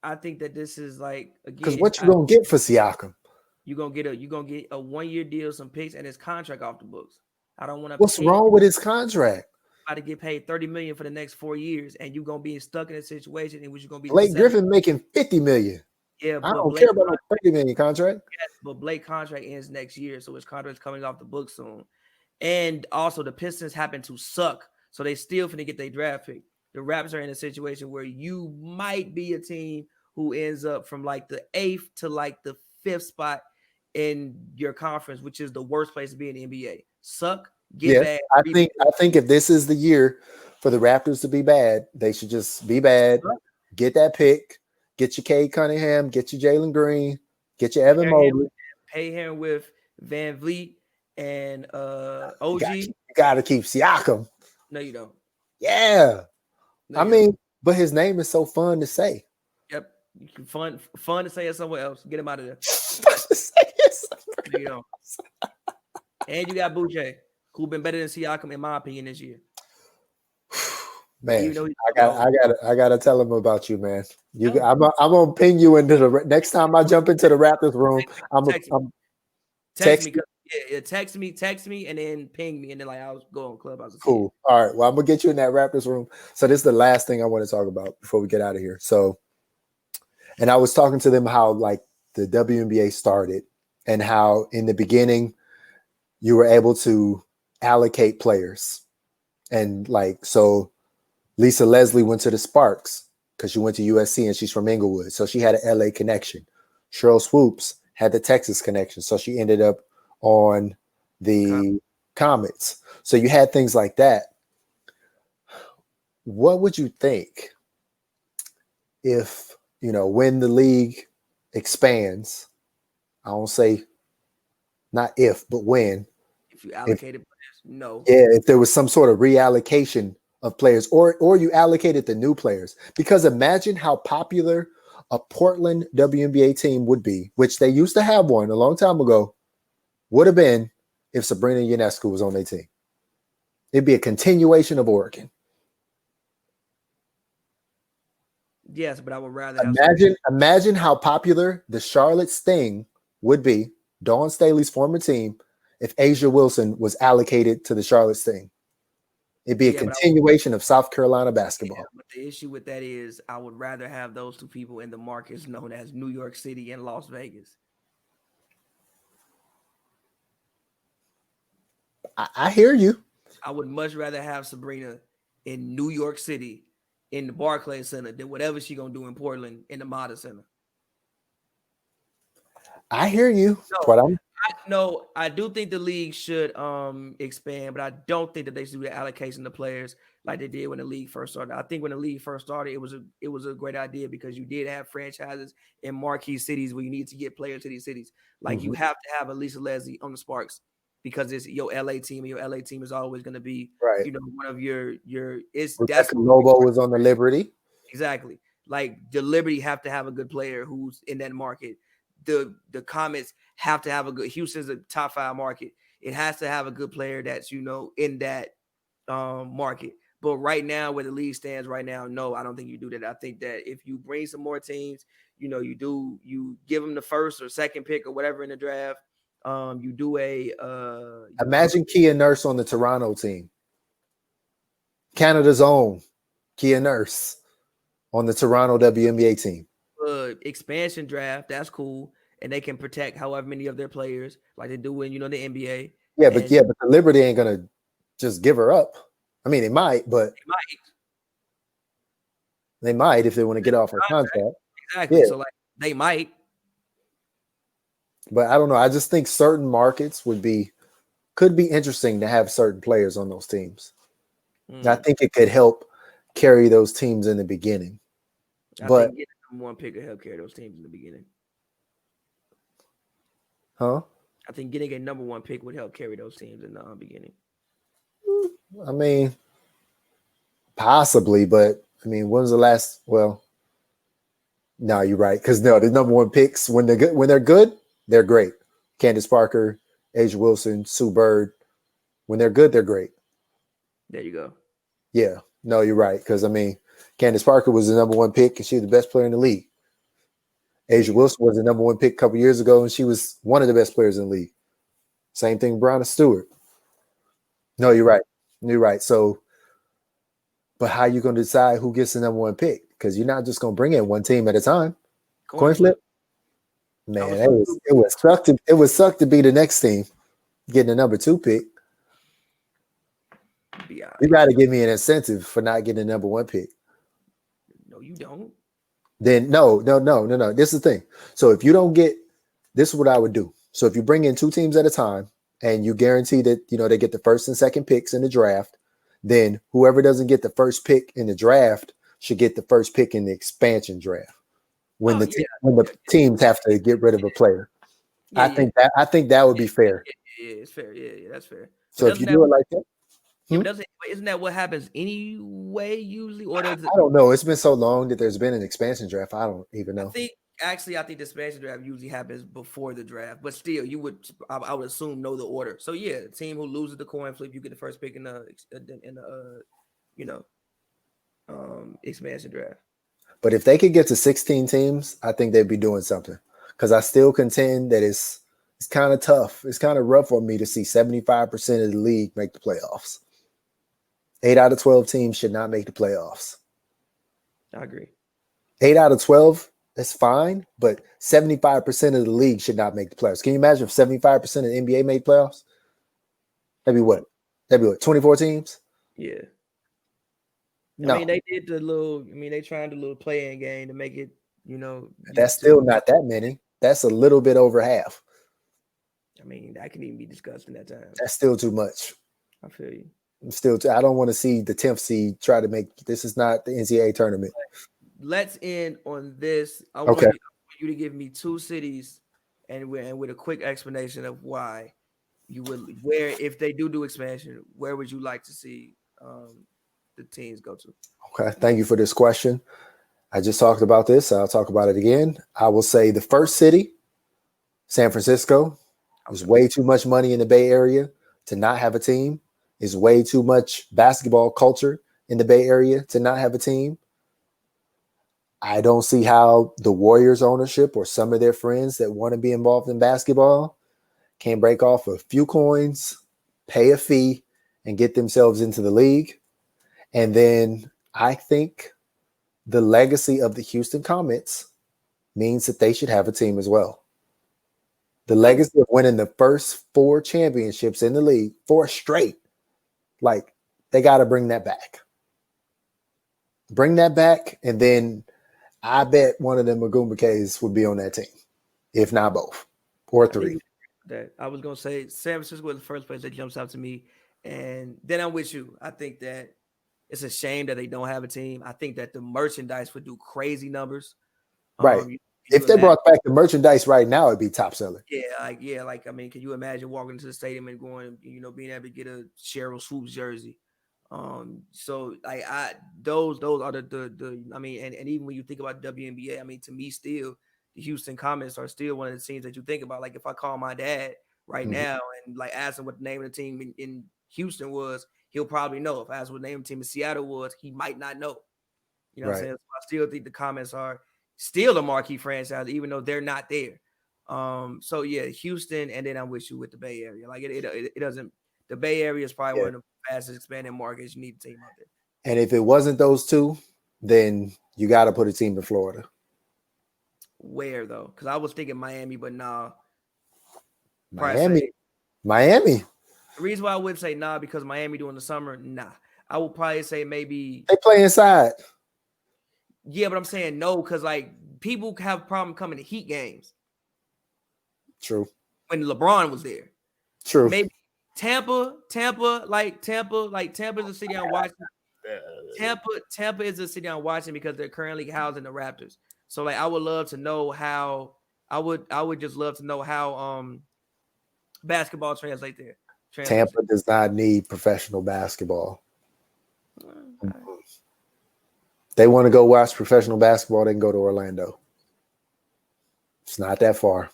I think that this is like, again, because what you gonna get for Siakam? You're gonna get a 1-year deal, some picks, and his contract off the books. I don't want to. What's wrong with his contract? About to get paid $30 million for the next 4 years, and you're gonna be stuck in a situation in which you're gonna be Blake Griffin making $50 million. Yeah, I don't care about no $30 million contract. Yes, but Blake contract ends next year, so his contract's coming off the books soon. And also, the Pistons happen to suck, so they still finna get their draft pick. The Raptors are in a situation where you might be a team who ends up from like the 8th to like the 5th spot in your conference, which is the worst place to be in the NBA. Suck, get bad. I think if this is the year for the Raptors to be bad, they should just be bad, get that pick, get your Cade Cunningham, get your Jalen Green, get your Evan Mobley. Pay him with Van Vliet and OG. You got to keep Siakam. No, you don't. Yeah. No, I mean, but his name is so fun to say. Yep. Fun to say it somewhere else. Get him out of there. No, you don't. And you got Boucher, who been better than Siakam, in my opinion, this year. Man, I gotta tell him about you, man. I'm gonna ping you into the next time I jump into the Raptors room. Text me. Text me, and then ping me, and then like I'll go on Clubhouse. Cool. All right. Well, I'm gonna get you in that Raptors room. So this is the last thing I want to talk about before we get out of here. So, and I was talking to them how like the WNBA started and how in the beginning you were able to allocate players, and like so. Lisa Leslie went to the Sparks because she went to USC and she's from Inglewood. So she had an LA connection. Cheryl Swoops had the Texas connection. So she ended up on the Comets. So you had things like that. What would you think if, when the league expands, I don't say not if, but when. If you allocated players, no. Yeah, if there was some sort of reallocation of players, or you allocated the new players, because imagine how popular a Portland WNBA team would be, which they used to have one a long time ago, would have been if Sabrina Ionescu was on their team. It'd be a continuation of Oregon. Yes, but I would rather imagine how popular the Charlotte Sting would be, Dawn Staley's former team, if Asia Wilson was allocated to the Charlotte Sting. It'd be a continuation of South Carolina basketball. Yeah, but the issue with that is I would rather have those two people in the markets known as New York City and Las Vegas. I hear you. I would much rather have Sabrina in New York City in the Barclays Center than whatever she's going to do in Portland in the Moda Center. I hear you. No, But I'm no, I do think the league should expand, but I don't think that they should do the allocation of players like they did when the league first started. I think when the league first started, it was a great idea because you did have franchises in marquee cities where you need to get players to these cities. Like you have to have at least a Leslie on the Sparks because it's your LA team, and your LA team is always going to be, right. one of your that's Rebecca Lobo was on the Liberty. exactly. Like the Liberty have to have a good player who's in that market. The Comets have to have a good. Houston's a top 5 market. It has to have a good player that's in that market. But right now, where the league stands right now, no, I don't think you do that. I think that if you bring some more teams, you give them the first or second pick or whatever in the draft. You do Imagine Kia Nurse on the Toronto team. Canada's own Kia Nurse on the Toronto WNBA team. Expansion draft. That's cool, and they can protect however many of their players, like they do in the NBA. Yeah, but the Liberty ain't gonna just give her up. I mean, they might, but they might if they want to get off her contract. Exactly. Yeah. So like they might. But I don't know. I just think certain markets could be interesting to have certain players on those teams. I think it could help carry those teams in the beginning. I think getting number 1 pick could help carry those teams in the beginning. Huh? I think getting a number 1 pick would help carry those teams in the beginning. I mean, possibly, but I mean, when's the last? Well, no, you're right. Because the number 1 picks when they're good, they're great. Candace Parker, Asia Wilson, Sue Bird. When they're good, they're great. There you go. Yeah, no, you're right. Because I mean, Candace Parker was the number 1 pick, and she was the best player in the league. Asia Wilson was the number 1 pick a couple years ago, and she was one of the best players in the league. Same thing, Brianna Stewart. No, you're right. You're right. So, but how are you going to decide who gets the number 1 pick? Because you're not just going to bring in one team at a time. Coin flip. Man, it would suck to be the next team getting the number 2 pick. You got to give me an incentive for not getting the number 1 pick. No, you don't. Then no. This is the thing. So if you don't get, this is what I would do. So if you bring in 2 teams at a time and you guarantee that they get the first and second picks in the draft, then whoever doesn't get the first pick in the draft should get the first pick in the expansion draft. When the teams have to get rid of a player, I think that would be fair. Yeah, it's fair. Yeah, that's fair. So if you do it like that. Isn't that what happens anyway usually? Or I don't know. It's been so long that there's been an expansion draft. I don't even know. I think the expansion draft usually happens before the draft, but still, I would assume know the order. So yeah, the team who loses the coin flip, you get the first pick in the expansion draft. But if they could get to 16 teams, I think they'd be doing something. Because I still contend that it's kind of tough. It's kind of rough for me to see 75% of the league make the playoffs. 8 out of 12 teams should not make the playoffs. I agree. 8 out of 12, that's fine, but 75% of the league should not make the playoffs. Can you imagine if 75% of the NBA made playoffs? That'd be what? 24 teams? Yeah. No. I mean, they tried the little play-in game to make it, That's still not that many. That's a little bit over half. I mean, that can even be discussed in that time. That's still too much. I feel you. I don't want to see the 10th seed try to make. This is not the NCAA tournament. Let's end on this. I want you to give me 2 cities and with a quick explanation of why you would, if they do expansion, where would you like to see the teams go to? Okay, thank you for this question. I just talked about this. I'll talk about it again. I will say the first city, San Francisco. There's way too much money in the Bay Area to not have a team. There's way too much basketball culture in the Bay Area to not have a team. I don't see how the Warriors ownership or some of their friends that want to be involved in basketball can break off a few coins, pay a fee, and get themselves into the league. And then I think the legacy of the Houston Comets means that they should have a team as well. The legacy of winning the first 4 championships in the league, 4 straight, like they got to bring that back. Bring that back, and then I bet one of the Mcbride would be on that team, if not both. or I think 3. that I was gonna say San Francisco was the first place that jumps out to me, and then I'm with you. I think that it's a shame that they don't have a team. I think that the merchandise would do crazy numbers. Right. You If they imagine, brought back the merchandise right now, it'd be top seller. like I mean, can you imagine walking into the stadium and going, being able to get a Cheryl Swoops jersey? So like those are the I mean, and even when you think about WNBA, I mean, to me, still the Houston Comets are still one of the teams that you think about. Like if I call my dad right now and like ask him what the name of the team in Houston was, he'll probably know. If I ask what the name of the team in Seattle was, he might not know. You know what I'm Right. saying? So I still think the Comets are still a marquee franchise, even though they're not there. So yeah, Houston, and then I'm with you with the Bay Area. Like it doesn't. The Bay Area is probably one of the fastest expanding markets. You need a team out there. And if it wasn't those two, then you got to put a team in Florida. Where though? Because I was thinking Miami, but nah. Miami. The reason why I would say nah because Miami during the summer, nah. I would probably say maybe they play inside. Yeah, but I'm saying no because like people have a problem coming to Heat games. True. When LeBron was there. True. Maybe Tampa is a city I'm watching. Tampa is a city I'm watching because they're currently housing the Raptors. So like I would love to know how I would just love to know how basketball translates there. Tampa does not need professional basketball. Right. They want to go watch professional basketball, they can go to Orlando. It's not that far.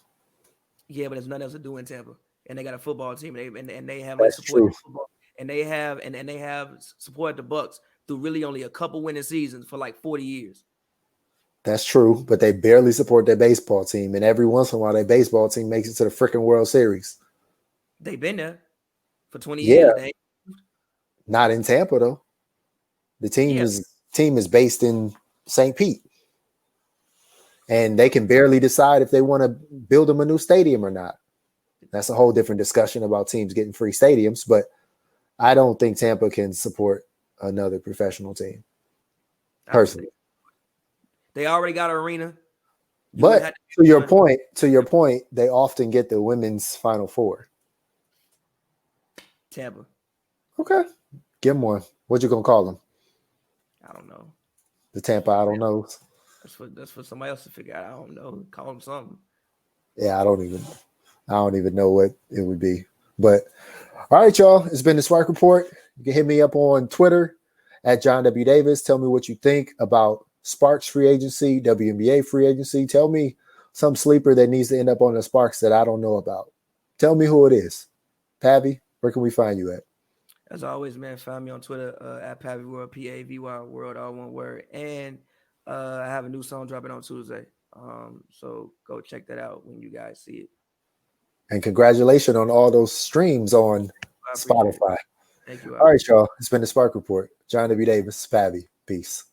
Yeah, but there's nothing else to do in Tampa. And they got a football team, and they have like support football, and they have supported the Bucks through really only a couple winning seasons for like 40 years. That's true, but they barely support their baseball team, and every once in a while, their baseball team makes it to the freaking World Series. They've been there for 20 years. Not in Tampa though. The team is based in St. Pete, and they can barely decide if they want to build them a new stadium or not. That's a whole different discussion about teams getting free stadiums, but I don't think Tampa can support another professional team. Personally, they already got an arena. But to your point, they often get the women's Final Four. Tampa. Okay, give them one. What you gonna call them? I don't know. The Tampa, I don't know. That's for somebody else to figure out. I don't know. Call them something. Yeah, I don't even know what it would be. But all right, y'all. It's been the Spark Report. You can hit me up on Twitter at John W Davis. Tell me what you think about Sparks free agency, WNBA free agency. Tell me some sleeper that needs to end up on the Sparks that I don't know about. Tell me who it is. Pavy, where can we find you at? As always, man, find me on Twitter at Pavy World, Pavy World, all one word. And I have a new song dropping on Tuesday. So go check that out when you guys see it. And congratulations on all those streams on Spotify. Thank you. All right, y'all. It's been the Spark Report. John W. Davis, Pavy. Peace.